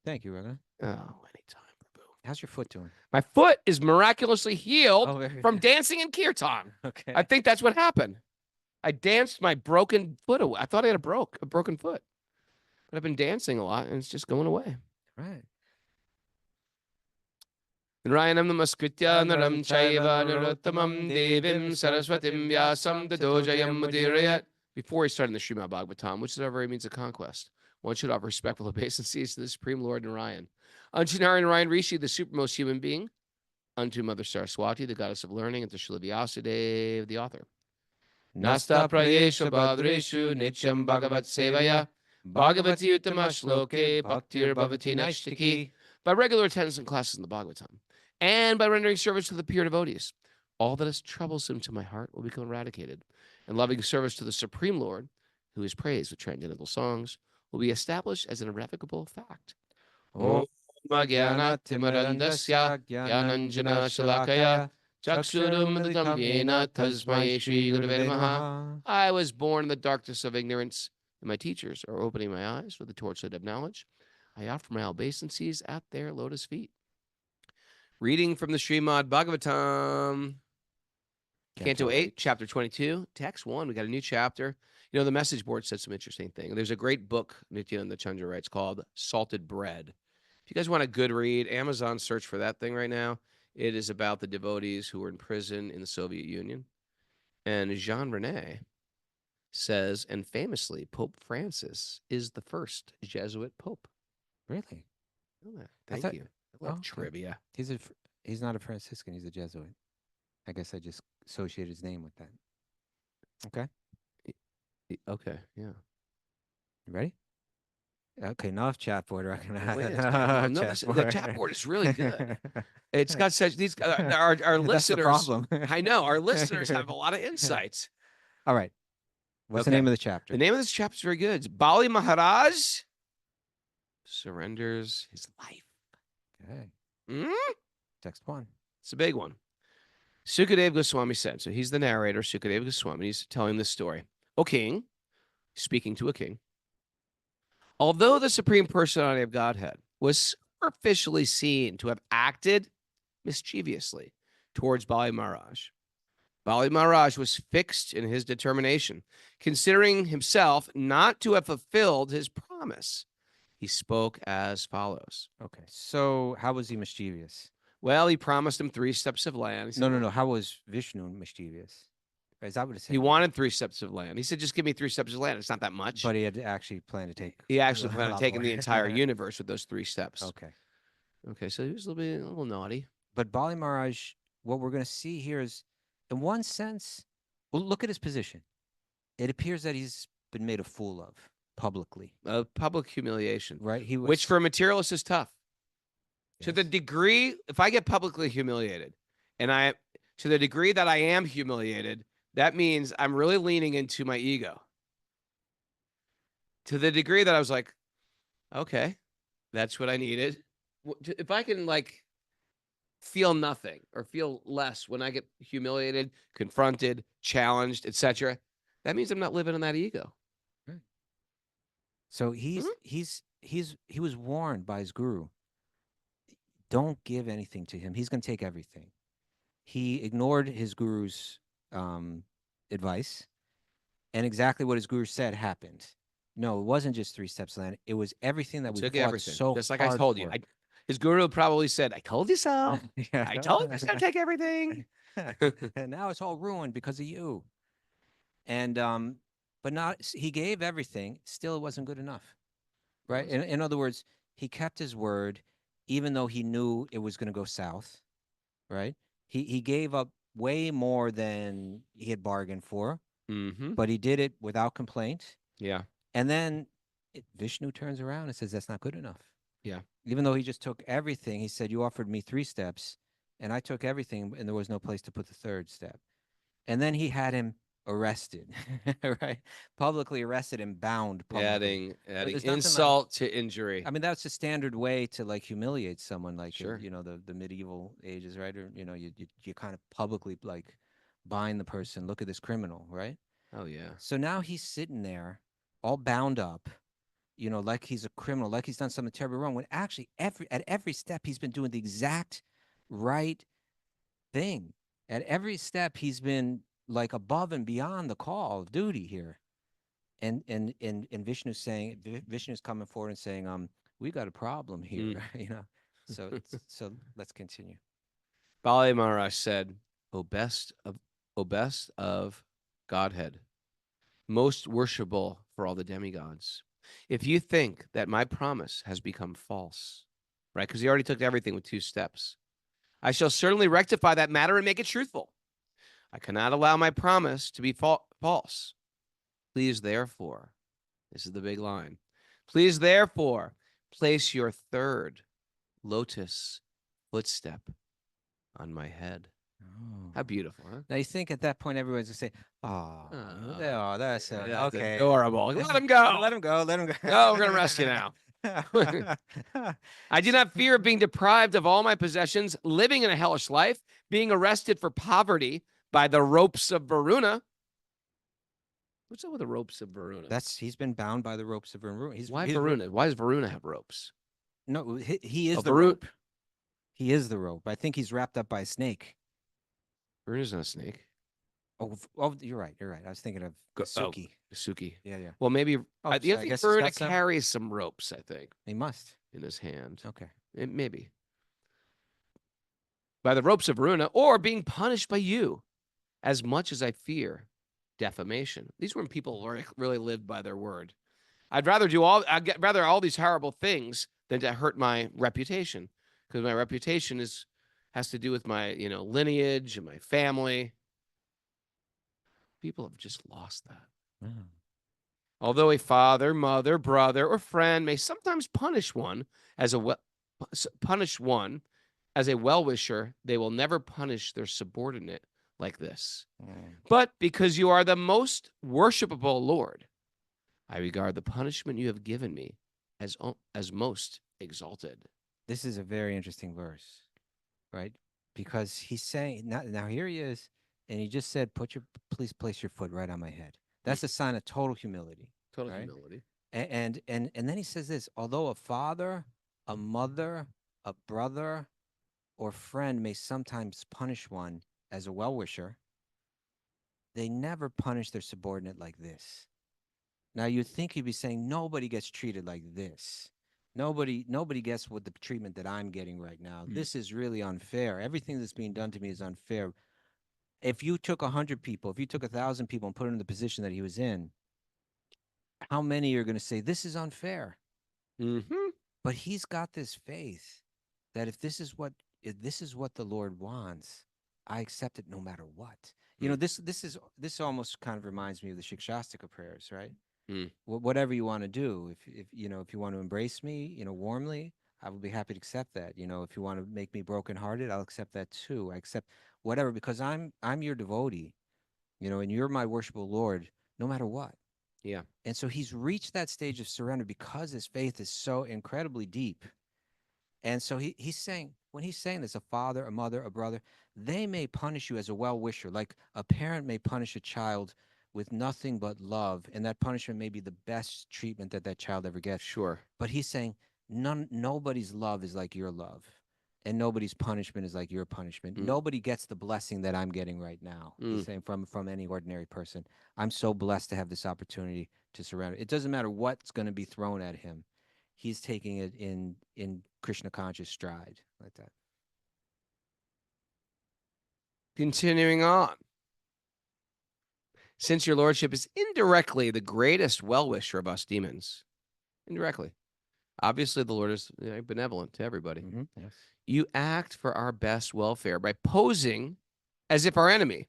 Speaker 1: Thank you, Raghunath.
Speaker 2: Oh, anytime, Prabhu.
Speaker 1: How's your foot doing?
Speaker 2: My foot is miraculously healed from
Speaker 1: good.
Speaker 2: dancing in kirtan.
Speaker 1: Okay.
Speaker 2: I think that's what happened. I danced my broken foot away. I thought I had a broken foot. But I've been dancing a lot and it's just going away.
Speaker 1: Right.
Speaker 2: Narayanam namaskritya naram chaiva narottamam devim saraswatim vyasam tadojayam mudirayat. Before he started the Srimad Bhagavatam, which is our very means of conquest, one should offer respectful obeisances to the Supreme Lord Narayan. Unto Narayan Rishi, the supermost human being, unto Mother Saraswati, the goddess of learning, and to Srila Vyasadeva, the author. Nasta prayeshu badreshu nityam bhagavat sevaya bhagavati uttama shloke bhaktir bhavati naishtiki. By regular attendance in classes in the Bhagavatam, and by rendering service to the pure devotees, all that is troublesome to my heart will become eradicated, and loving service to the Supreme Lord, who is praised with transcendental songs, will be established as an irrevocable fact. Om Jnana Timarandasya Jnananjana Shalakaya Chakshurum Yena Tasmai Shri Gurave Namaha. I was born in the darkness of ignorance, and my teachers are opening my eyes with the torchlight of knowledge. I offer my obeisances at their lotus feet. Reading from the Srimad Bhagavatam, Canto 8, Chapter 22, Text 1. We got a new chapter. You know, the message board said some interesting thing. There's a great book Nityananda Chandra writes called Salted Bread. If you guys want a good read, Amazon search for that thing right now. It is about the devotees who were in prison in the Soviet Union. And Jean René says, and famously, Pope Francis is the first Jesuit pope.
Speaker 1: Really?
Speaker 2: Oh,
Speaker 1: I
Speaker 2: thank
Speaker 1: thought-
Speaker 2: you. I love
Speaker 1: okay.
Speaker 2: trivia.
Speaker 1: He's not a Franciscan. He's a Jesuit. I guess I just associated his name with that. Okay.
Speaker 2: Okay, yeah.
Speaker 1: You ready? Okay, enough chat board.
Speaker 2: Wait a second. No, the chat board is really good. It's got such these our
Speaker 1: That's the
Speaker 2: listeners.
Speaker 1: problem.
Speaker 2: I know our listeners have a lot of insights.
Speaker 1: All right. What's the
Speaker 2: Okay.
Speaker 1: name of the chapter?
Speaker 2: The name of this chapter is very good. It's Bali Maharaj surrenders his life.
Speaker 1: Okay.
Speaker 2: Mm?
Speaker 1: Text 1.
Speaker 2: It's a big one. Sukadeva Goswami said, so he's the narrator, Sukadeva Goswami. He's telling this story. O king, speaking to a king, although the Supreme Personality of Godhead was superficially seen to have acted mischievously towards Bali Maharaj, Bali Maharaj was fixed in his determination, considering himself not to have fulfilled his promise. He spoke as follows.
Speaker 1: Okay. So how was he mischievous?
Speaker 2: Well, he promised him 3 steps of land. He said,
Speaker 1: No. How was Vishnu mischievous? Is that what it said?
Speaker 2: He wanted 3 steps of land. He said, just give me 3 steps of land. It's not that much.
Speaker 1: But he had actually planned to take.
Speaker 2: He actually
Speaker 1: a
Speaker 2: planned on
Speaker 1: lot
Speaker 2: taking the
Speaker 1: more.
Speaker 2: entire universe with those 3 steps.
Speaker 1: Okay.
Speaker 2: Okay, so he was a little naughty.
Speaker 1: But Bali Maharaj, what we're going to see here is, in one sense, well, look at his position. It appears that he's been made a fool of publicly,
Speaker 2: Public humiliation,
Speaker 1: right? He was,
Speaker 2: which for a materialist is tough. To the
Speaker 1: Yes.
Speaker 2: degree, if I get publicly humiliated, and to the degree that I am humiliated, that means I'm really leaning into my ego. To the degree that I was like, okay, that's what I needed. If I can like feel nothing or feel less when I get humiliated, confronted, challenged, etc., that means I'm not living in that ego.
Speaker 1: So he was warned by his guru. Don't give anything to him. He's going to take everything. He ignored his guru's advice, and exactly what his guru said happened. No, it wasn't just 3 steps of land. It was everything that we
Speaker 2: Took
Speaker 1: fought
Speaker 2: everything,
Speaker 1: so
Speaker 2: just like I
Speaker 1: hard
Speaker 2: told you.
Speaker 1: for.
Speaker 2: His guru probably said, "I told you so.
Speaker 1: Yeah.
Speaker 2: I told you I was going to take everything."
Speaker 1: And now it's all ruined because of you. And but not he gave everything, still it wasn't good enough. Right? In other words, he kept his word even though he knew it was going to go south, right? He gave up way more than he had bargained for,
Speaker 2: Mm-hmm.
Speaker 1: but he did it without complaint.
Speaker 2: Yeah.
Speaker 1: And then Vishnu turns around and says, that's not good enough.
Speaker 2: Yeah.
Speaker 1: Even though he just took everything, he said, you offered me 3 steps, and I took everything, and there was no place to put the 3rd step. And then he had him arrested, right? Publicly arrested and bound publicly.
Speaker 2: Adding
Speaker 1: there's nothing like-
Speaker 2: insult to injury.
Speaker 1: I mean, that's a standard way to like humiliate someone, like
Speaker 2: Sure.
Speaker 1: the medieval ages, right? Or you kind of publicly like bind the person. Look at this criminal, right?
Speaker 2: Oh yeah.
Speaker 1: So now he's sitting there, all bound up, like he's a criminal, like he's done something terribly wrong. When actually at every step he's been doing the exact right thing. At every step he's been like above and beyond the call of duty here. And Vishnu's coming forward and saying, we got a problem here, So let's continue.
Speaker 2: Bali Maharaj said, O best of Godhead, most worshipable for all the demigods, if you think that my promise has become false, right? Because he already took everything with 2 steps. I shall certainly rectify that matter and make it truthful. I cannot allow my promise to be false. Please, therefore, this is the big line. Please, therefore, place your 3rd lotus footstep on my head.
Speaker 1: Oh.
Speaker 2: How beautiful, huh?
Speaker 1: Now you think at that point everyone's gonna say, "Oh, that's
Speaker 2: That's
Speaker 1: okay,
Speaker 2: adorable. Let him go.
Speaker 1: let him go, let him go."
Speaker 2: No, we're gonna arrest you now. I do not fear being deprived of all my possessions, living in a hellish life, being arrested for poverty by the ropes of Varuna. What's up with the ropes of Varuna?
Speaker 1: He's been bound by the ropes of Varuna.
Speaker 2: Why
Speaker 1: he's
Speaker 2: Varuna? Why does Varuna have ropes?
Speaker 1: No, he is
Speaker 2: Oh,
Speaker 1: the rope. He is the rope. I think he's wrapped up by a snake.
Speaker 2: Varuna's not a snake.
Speaker 1: Oh, you're right. You're right. I was thinking of Suki.
Speaker 2: Suki.
Speaker 1: Yeah, yeah.
Speaker 2: Well, maybe
Speaker 1: Oh,
Speaker 2: I
Speaker 1: so I
Speaker 2: think
Speaker 1: guess he's
Speaker 2: Varuna
Speaker 1: got some.
Speaker 2: carries some ropes, I think,
Speaker 1: He must.
Speaker 2: in his hand.
Speaker 1: Okay.
Speaker 2: Maybe. By the ropes of Varuna, or being punished by you, as much as I fear defamation. These were when people really lived by their word. I'd rather all these horrible things than to hurt my reputation, because my reputation has to do with my lineage and my family. People have just lost that.
Speaker 1: Mm.
Speaker 2: Although a father, mother, brother, or friend may sometimes punish one as a well-wisher, they will never punish their subordinate like this.
Speaker 1: Mm.
Speaker 2: But because you are the most worshipable Lord, I regard the punishment you have given me as most exalted.
Speaker 1: This is a very interesting verse, right? Because he's saying now here he is, and he just said, please place your foot right on my head. That's a sign of total humility.
Speaker 2: Total
Speaker 1: right?
Speaker 2: humility.
Speaker 1: And then he says this, although a father, a mother, a brother, or friend may sometimes punish one as a well-wisher, they never punish their subordinate like this. Now you'd think he'd be saying nobody gets treated like this. Nobody gets what the treatment that I'm getting right now. This is really unfair. Everything that's being done to me is unfair. If you took 100 people, if you took 1,000 people and put them in the position that he was in, how many are going to say this is unfair?
Speaker 2: Mm-hmm.
Speaker 1: But he's got this faith that if this is what the Lord wants, I accept it no matter what. You know, this almost kind of reminds me of the Shikshastika prayers, right? Whatever you want to do, if you want to embrace me, warmly, I will be happy to accept that. If you want to make me brokenhearted, I'll accept that too. I accept whatever, because I'm your devotee, and you're my worshipful Lord, no matter what.
Speaker 2: Yeah.
Speaker 1: And so he's reached that stage of surrender because his faith is so incredibly deep. And so he's saying, when he's saying this, a father, a mother, a brother, they may punish you as a well-wisher, like a parent may punish a child with nothing but love, and that punishment may be the best treatment that child ever gets.
Speaker 2: Sure.
Speaker 1: But he's saying nobody's love is like your love, and nobody's punishment is like your punishment. Nobody gets the blessing that I'm getting right now. He's saying from any ordinary person. I'm so blessed to have this opportunity to surrender. It doesn't matter what's going to be thrown at him. He's taking it in Krishna conscious stride like that.
Speaker 2: Continuing on. Since your lordship is indirectly the greatest well-wisher of us demons, indirectly, obviously the Lord is benevolent to everybody.
Speaker 1: Mm-hmm. Yes.
Speaker 2: You act for our best welfare by posing as if our enemy,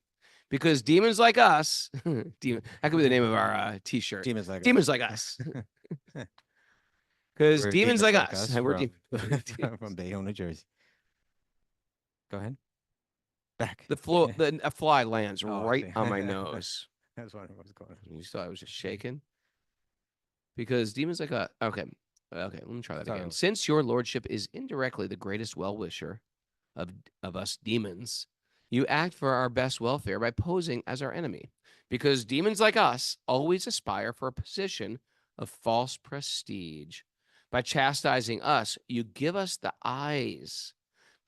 Speaker 2: because demons like us, that could be the name of our T-shirt.
Speaker 1: Demons like
Speaker 2: us. Because demons like us. We're
Speaker 1: from Bayonne, New Jersey. Go ahead. Back.
Speaker 2: A fly lands
Speaker 1: Oh,
Speaker 2: right
Speaker 1: okay.
Speaker 2: on my nose.
Speaker 1: That's what was going on.
Speaker 2: You thought I was just shaking? Because demons like us. Okay, let me try that
Speaker 1: Sorry.
Speaker 2: again. Since your lordship is indirectly the greatest well-wisher of us demons, you act for our best welfare by posing as our enemy. Because demons like us always aspire for a position of false prestige. By chastising us, you give us the eyes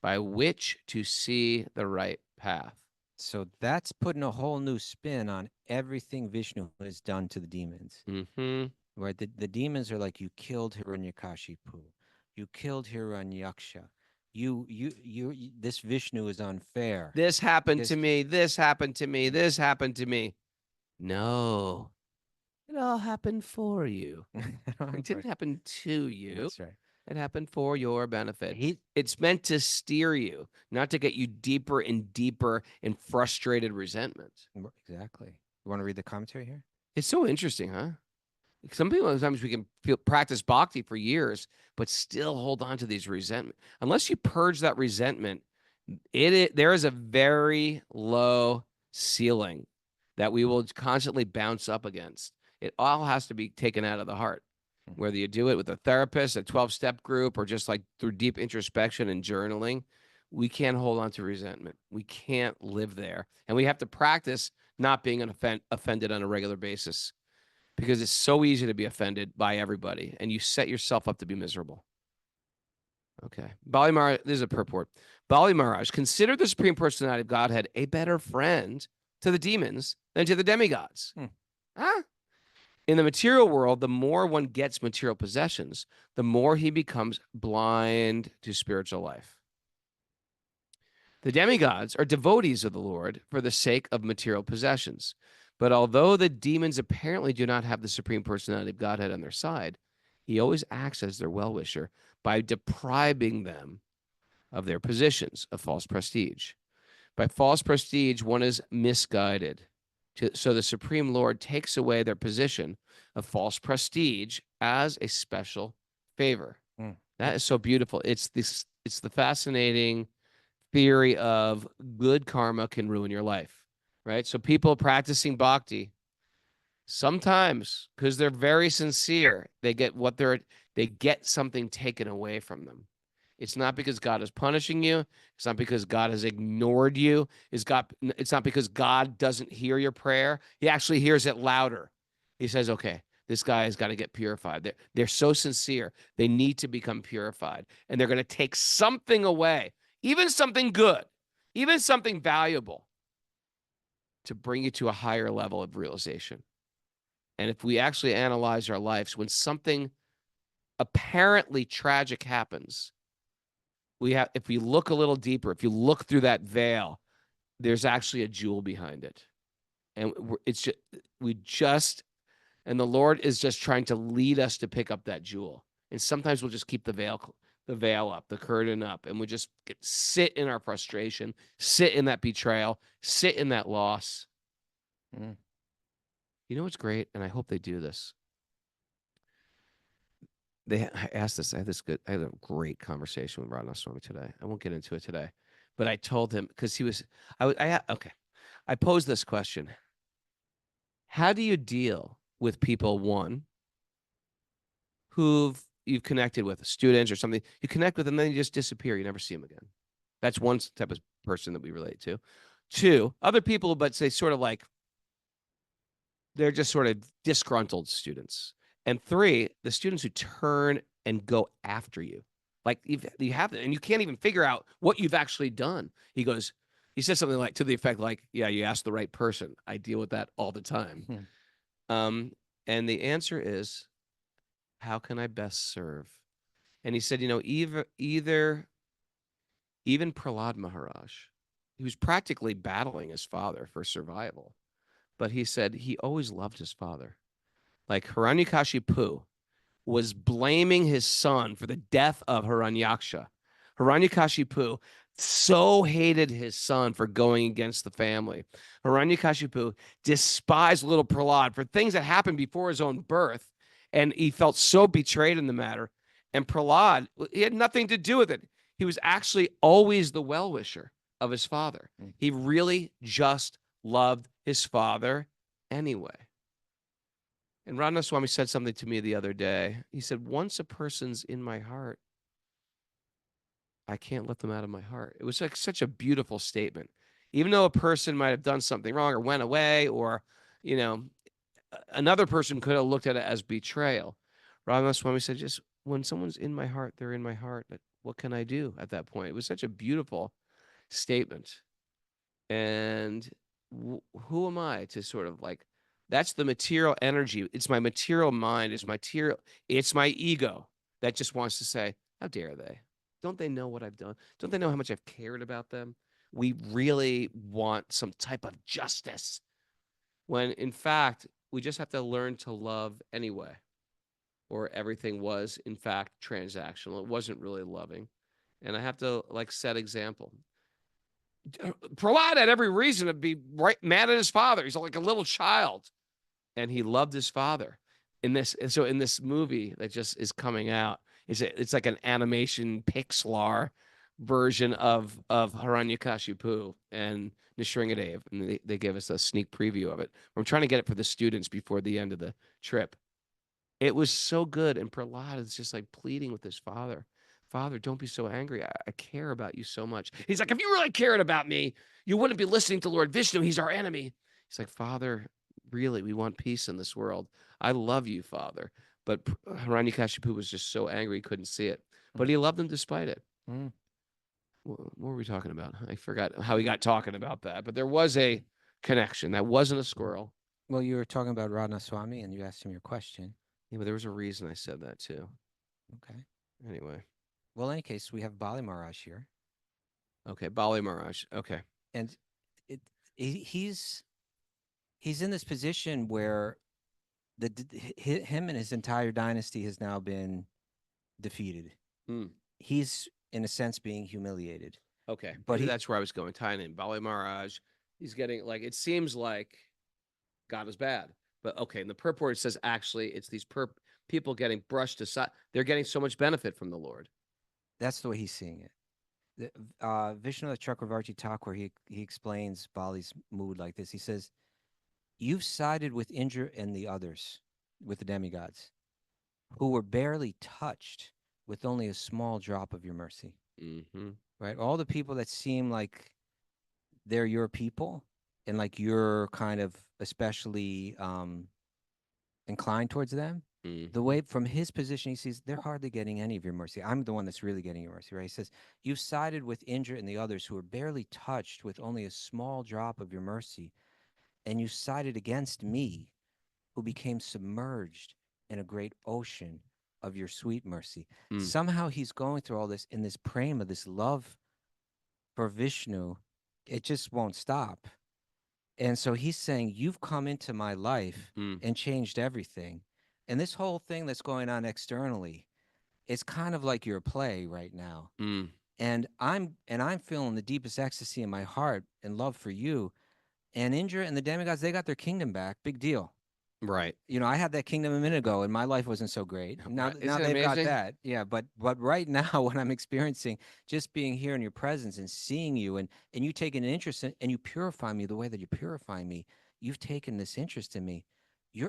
Speaker 2: by which to see the right path.
Speaker 1: So that's putting a whole new spin on everything Vishnu has done to the demons.
Speaker 2: Mm-hmm.
Speaker 1: Right? The demons are like, you killed Hiranyakashipu. You killed Hiranyaksha. This Vishnu is unfair.
Speaker 2: This happened to me. This happened to me. This happened to me. No. It all happened for you. It didn't happen to you.
Speaker 1: That's right.
Speaker 2: It happened for your benefit. It's meant to steer you, not to get you deeper and deeper in frustrated resentment.
Speaker 1: Exactly. You want to read the commentary here?
Speaker 2: It's so interesting, huh? Some people, sometimes we can practice bhakti for years, but still hold on to these resentment. Unless you purge that resentment, there is a very low ceiling that we will constantly bounce up against. It all has to be taken out of the heart. Whether you do it with a therapist, a 12-step group, or just like through deep introspection and journaling, we can't hold on to resentment. We can't live there. And we have to practice not being offended on a regular basis, because it's so easy to be offended by everybody, and you set yourself up to be miserable. Okay. Bali Maharaj, this is a purport. Bali Maharaj, consider the Supreme Personality of Godhead a better friend to the demons than to the demigods. Huh? In the material world, the more one gets material possessions, the more he becomes blind to spiritual life. The demigods are devotees of the Lord for the sake of material possessions. But although the demons apparently do not have the Supreme Personality of Godhead on their side, he always acts as their well-wisher by depriving them of their positions of false prestige. By false prestige, one is misguided. So the Supreme Lord takes away their position of false prestige as a special favor. That is so beautiful. It's the fascinating theory of good karma can ruin your life, right? So people practicing bhakti, sometimes because they're very sincere, they get something taken away from them. It's not because God is punishing you. It's not because God has ignored you. It's not because God doesn't hear your prayer. He actually hears it louder. He says, okay, this guy has got to get purified. They're so sincere. They need to become purified. And they're going to take something away, even something good, even something valuable, to bring you to a higher level of realization. And if we actually analyze our lives, when something apparently tragic happens, if we look a little deeper, if you look through that veil, there's actually a jewel behind it. And and the Lord is just trying to lead us to pick up that jewel. And sometimes we'll just keep the veil up, the curtain up, and we just sit in our frustration, sit in that betrayal, sit in that loss. You know what's great? And I hope they do this. I asked this. I had a great conversation with Radha Swami today. I won't get into it today, but I told him, because I posed this question: how do you deal with people, one, you've connected with, students or something, you connect with them, then you just disappear, you never see them again? That's one type of person that we relate to. Two, other people, but say sort of like they're just sort of disgruntled students. And three, the students who turn and go after you. Like you have and you can't even figure out what you've actually done. He said something like to the effect like, yeah, you asked the right person. I deal with that all the time. And the answer is, how can I best serve? And he said, even Prahlad Maharaj, he was practically battling his father for survival. But he said he always loved his father. Like Hiranyakashipu was blaming his son for the death of Hiranyaksha. Hiranyakashipu so hated his son for going against the family. Hiranyakashipu despised little Prahlad for things that happened before his own birth, and he felt so betrayed in the matter. And Prahlad, he had nothing to do with it. He was actually always the well-wisher of his father. He really just loved his father anyway. And Radha Swami said something to me the other day. He said, once a person's in my heart, I can't let them out of my heart. It was like such a beautiful statement. Even though a person might have done something wrong or went away, or, another person could have looked at it as betrayal. Radha Swami said, just when someone's in my heart, they're in my heart. But what can I do at that point? It was such a beautiful statement. And who am I to sort of like, that's the material energy. It's my material mind. It's my ego that just wants to say, how dare they? Don't they know what I've done? Don't they know how much I've cared about them? We really want some type of justice, when in fact, we just have to learn to love anyway. Or everything was, in fact, transactional. It wasn't really loving. And I have to set example. Prahlad had every reason to be mad at his father. He's like a little child, and he loved his father. In this movie that just is coming out, it's like an animation Pixar version of Hiranyakashipu and Nrsimhadev, and they gave us a sneak preview of it. I'm trying to get it for the students before the end of the trip. It was so good, and Prahlad is just like pleading with his father. Father, don't be so angry. I care about you so much. He's like, if you really cared about me, you wouldn't be listening to Lord Vishnu. He's our enemy. He's like, Father, really, we want peace in this world. I love you, Father. But Hiranyakashipu was just so angry he couldn't see it. But he loved him despite it.
Speaker 1: Mm.
Speaker 2: What were we talking about? I forgot how he got talking about that. But there was a connection. That wasn't a squirrel.
Speaker 1: Well, you were talking about Radha Swami and you asked him your question.
Speaker 2: Yeah, but there was a reason I said that too.
Speaker 1: Okay.
Speaker 2: Anyway.
Speaker 1: Well, in any case, we have Bali Maharaj here.
Speaker 2: Okay, Bali Maharaj. Okay.
Speaker 1: And he's in this position where him and his entire dynasty has now been defeated.
Speaker 2: Hmm.
Speaker 1: He's in a sense being humiliated.
Speaker 2: Okay,
Speaker 1: But
Speaker 2: maybe
Speaker 1: he-
Speaker 2: that's where I was going. Tying in Bali Maharaj, he's getting like it seems like God is bad, but okay. In the purport, it says actually it's these people getting brushed aside. They're getting so much benefit from the Lord.
Speaker 1: That's the way he's seeing it. Vishnu Chakravarti Thakur, he explains Bali's mood like this. He says, "You've sided with Indra and the others, with the demigods, who were barely touched with only a small drop of your mercy."
Speaker 2: Mm-hmm.
Speaker 1: Right? All the people that seem like they're your people and like you're kind of especially inclined towards them.
Speaker 2: Mm-hmm.
Speaker 1: The way from his position, he sees they're hardly getting any of your mercy. I'm the one that's really getting your mercy, right? He says, "You've sided with Indra and the others who are barely touched with only a small drop of your mercy, and you sided against me, who became submerged in a great ocean of your sweet mercy."
Speaker 2: Mm.
Speaker 1: Somehow he's going through all this in this prema, this love for Vishnu. It just won't stop. And so he's saying, "You've come into my life
Speaker 2: Mm.
Speaker 1: and changed everything." And this whole thing that's going on externally, it's kind of like your play right now.
Speaker 2: Mm.
Speaker 1: And I'm feeling the deepest ecstasy in my heart and love for you. And Indra and the demigods, they got their kingdom back. Big deal.
Speaker 2: Right.
Speaker 1: You know, I had that kingdom a minute ago and my life wasn't so great. Now,
Speaker 2: Right.
Speaker 1: now
Speaker 2: Isn't it
Speaker 1: they've got
Speaker 2: amazing?
Speaker 1: that. Yeah, but right now what I'm experiencing, just being here in your presence and seeing you and you taking an interest in, and you purify me the way that you purify me. You've taken this interest in me.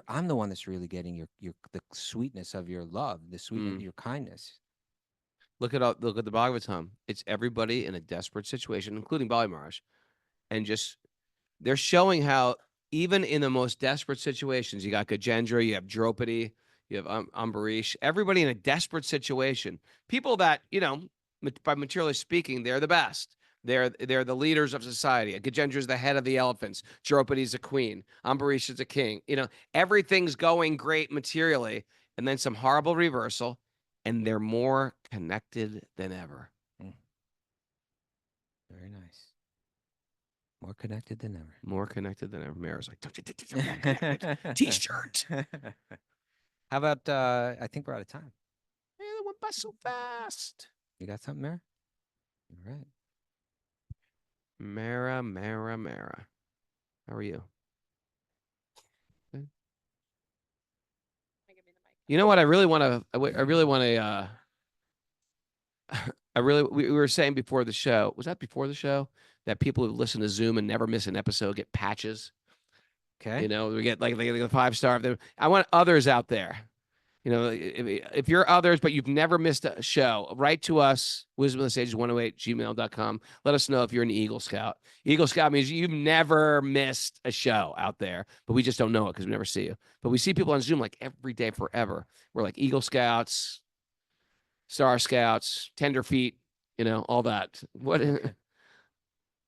Speaker 1: I'm the one that's really getting the sweetness of your love, the sweetness, your kindness.
Speaker 2: Look at the Bhagavatam. It's everybody in a desperate situation, including Bali Maharaj, and just they're showing how even in the most desperate situations, you got Gajendra, you have Draupadi, you have Ambarish, everybody in a desperate situation. People that by materially speaking, they're the best. They're the leaders of society. Gajendra is the head of the elephants. Draupadi is a queen. Ambarish is a king. Everything's going great materially, and then some horrible reversal, and they're more connected than ever.
Speaker 1: Very nice. More connected than ever.
Speaker 2: More connected than ever. Mayor's like, T-shirt.
Speaker 1: How about, I think we're out of time.
Speaker 2: Man, that went by so fast.
Speaker 1: You got something, Mara? All right.
Speaker 2: Mara. How are you? Good. You know what? I really want to. We were saying before the show. Was that before the show that people who listen to Zoom and never miss an episode get patches?
Speaker 1: Okay.
Speaker 2: We get like the 5-star. I want others out there. If you're others, but you've never missed a show, write to us, wisdomofthesages108@gmail.com. Let us know if you're an Eagle Scout. Eagle Scout means you've never missed a show out there, but we just don't know it because we never see you. But we see people on Zoom like every day forever. We're like Eagle Scouts, Star Scouts, Tenderfeet, all that. We're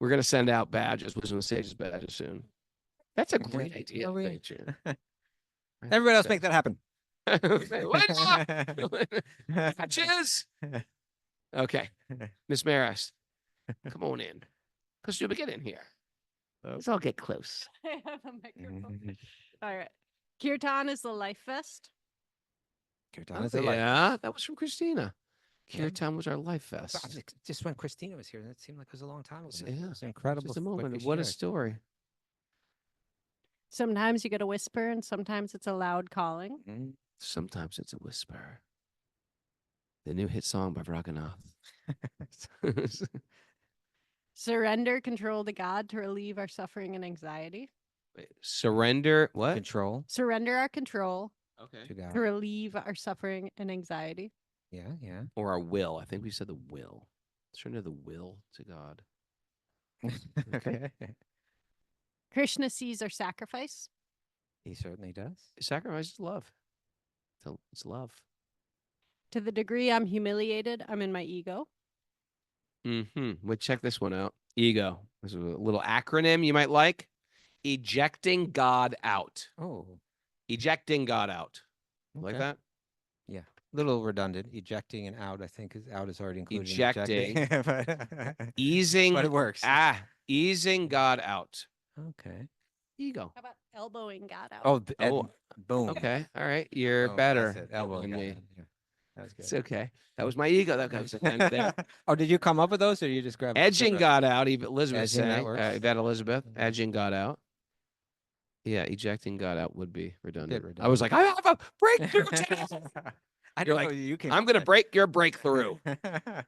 Speaker 2: going to send out badges, Wisdom of the Sages badges soon. That's a great idea. Thank you.
Speaker 1: Everybody else make that happen.
Speaker 2: Patches. Okay. Miss Maris, come on in. Let's get in here. Let's all get close.
Speaker 4: I have a microphone. All right. Kirtan is the life vest.
Speaker 1: Kirtan is a life.
Speaker 2: Yeah, that was from Christina. Kirtan was our life
Speaker 1: God,
Speaker 2: fest.
Speaker 1: just when Christina was here, that seemed like it was a long time ago.
Speaker 2: Yeah.
Speaker 1: It's incredible.
Speaker 2: Just a
Speaker 1: what
Speaker 2: moment.
Speaker 1: she
Speaker 2: What a
Speaker 1: shared.
Speaker 2: story.
Speaker 4: Sometimes you get a whisper and sometimes it's a loud calling.
Speaker 1: Mhm.
Speaker 2: Sometimes it's a whisper. The new hit song by Raghunath.
Speaker 4: Surrender control to God to relieve our suffering and anxiety.
Speaker 2: Wait, surrender. What?
Speaker 1: Control
Speaker 4: Surrender our control
Speaker 2: Okay.
Speaker 1: to God.
Speaker 4: to relieve our suffering and anxiety.
Speaker 1: Yeah.
Speaker 2: Or our will. I think we said the will. Surrender the will to God.
Speaker 1: Okay.
Speaker 4: Krishna sees our sacrifice.
Speaker 1: He certainly does.
Speaker 2: Sacrifice is love. It's love.
Speaker 4: To the degree I'm humiliated, I'm in my ego.
Speaker 2: Well, check this one out. Ego. This is a little acronym you might like. Ejecting God out.
Speaker 1: Oh,
Speaker 2: Ejecting God out. Like
Speaker 1: okay.
Speaker 2: that?
Speaker 1: Yeah. Little redundant. Ejecting and out, I think, is out is already included.
Speaker 2: Ejecting.
Speaker 1: In ejecting.
Speaker 2: Easing.
Speaker 1: But it works.
Speaker 2: Easing God out.
Speaker 1: Okay.
Speaker 2: Ego.
Speaker 4: How about elbowing God out?
Speaker 1: Oh,
Speaker 2: Oh,
Speaker 1: boom.
Speaker 2: Okay. All right. You're
Speaker 1: Boom.
Speaker 2: better.
Speaker 1: That's it. Elbow.
Speaker 2: than
Speaker 1: got
Speaker 2: me.
Speaker 1: it. Yeah. That was
Speaker 2: It's
Speaker 1: good.
Speaker 2: okay. That was my ego. That goes there.
Speaker 1: Oh, did you come up with those, or you just grab
Speaker 2: Edging
Speaker 1: separate?
Speaker 2: God out. Even Elizabeth
Speaker 1: Edging, that
Speaker 2: saying.
Speaker 1: works.
Speaker 2: That Elizabeth.
Speaker 1: Mhm.
Speaker 2: Edging God out. Yeah, ejecting God out would be redundant.
Speaker 1: redundant.
Speaker 2: I was like, I have a breakthrough today.
Speaker 1: I
Speaker 2: You're
Speaker 1: didn't know
Speaker 2: like,
Speaker 1: you came
Speaker 2: I'm
Speaker 1: up
Speaker 2: going to
Speaker 1: with
Speaker 2: break your breakthrough.
Speaker 1: that.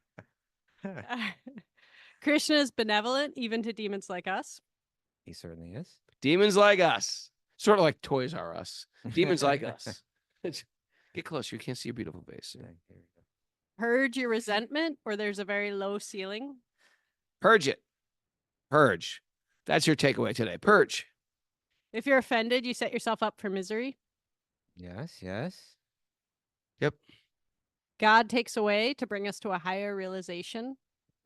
Speaker 4: Krishna is benevolent even to demons like us.
Speaker 1: He certainly is.
Speaker 2: Demons like us. Sort of like Toys R Us. Demons like us. Get closer. You can't see your beautiful face.
Speaker 1: There we go.
Speaker 4: Purge your resentment, or there's a very low ceiling.
Speaker 2: Purge it. Purge. That's your takeaway today. Purge.
Speaker 4: If you're offended, you set yourself up for misery.
Speaker 1: Yes, yes.
Speaker 2: Yep.
Speaker 4: God takes away to bring us to a higher realization.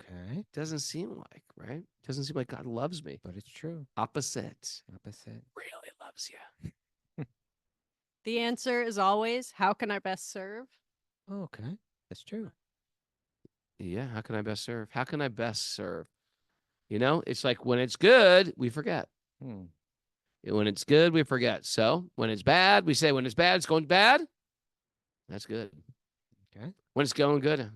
Speaker 1: Okay.
Speaker 2: Doesn't seem like, right? Doesn't seem like God loves me.
Speaker 1: But it's true.
Speaker 2: Opposite.
Speaker 1: Opposite.
Speaker 2: Really loves you.
Speaker 4: The answer is always, how can I best serve?
Speaker 1: Oh, okay. That's true.
Speaker 2: Yeah. How can I best serve? How can I best serve? You know, it's like when it's good, we forget.
Speaker 1: Hmm.
Speaker 2: When it's good, we forget. So when it's bad, we say when it's bad, it's going bad. That's good.
Speaker 1: Okay.
Speaker 2: When it's going good,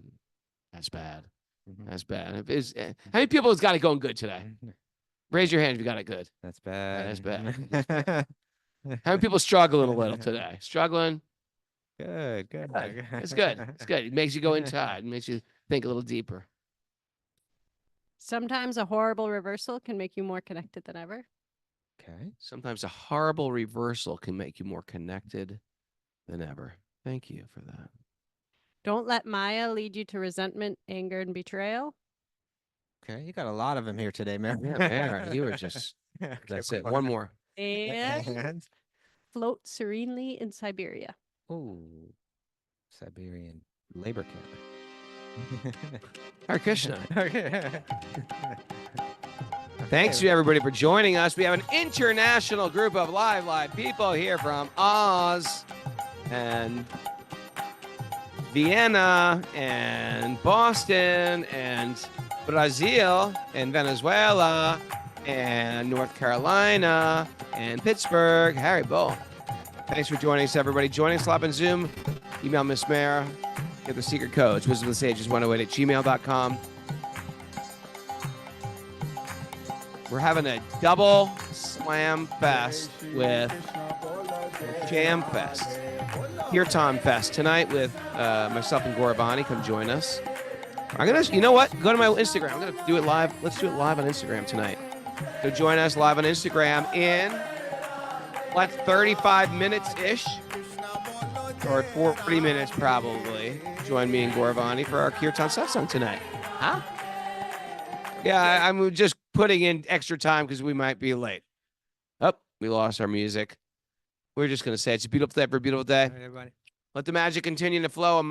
Speaker 2: that's bad.
Speaker 1: Mhm.
Speaker 2: That's bad. How many people has got it going good today? Raise your hand if you got it good.
Speaker 1: That's bad.
Speaker 2: That's bad. How many people struggling a little today? Struggling?
Speaker 1: Good, good.
Speaker 2: Good. It's good. It's good. It makes you go inside. It makes you think a little deeper.
Speaker 4: Sometimes a horrible reversal can make you more connected than ever.
Speaker 1: Okay.
Speaker 2: Sometimes a horrible reversal can make you more connected than ever. Thank you for that.
Speaker 4: Don't let Maya lead you to resentment, anger, and betrayal.
Speaker 1: Okay. You got a lot of them here today, Mary.
Speaker 2: Yeah, Mary, you were just, that's it. One more.
Speaker 4: And float serenely in Siberia.
Speaker 1: Oh, Siberian labor camp.
Speaker 2: Hare Krishna.
Speaker 1: Okay.
Speaker 2: Thanks to everybody for joining us. We have an international group of live people here from Oz and Vienna and Boston and Brazil and Venezuela and North Carolina and Pittsburgh. Harry Bull. Thanks for joining us, everybody. Joining us live on Zoom. Email Miss Mara. Get the secret codes. wisdomofthesages108@gmail.com. We're having a double slam fest with Jam Fest. Kirtan Fest tonight with myself and Gauravani. Come join us. I'm gonna, you know what? Go to my Instagram. I'm gonna do it live. Let's do it live on Instagram tonight. So join us live on Instagram in like 35 minutes ish, or 40 minutes probably. Join me and Gauravani for our Kirtan satsang tonight. Huh? Yeah, I'm just putting in extra time because we might be late. Oh, we lost our music. We're just gonna say it's a beautiful day for a beautiful day.
Speaker 1: Everybody.
Speaker 2: Let the magic continue to flow.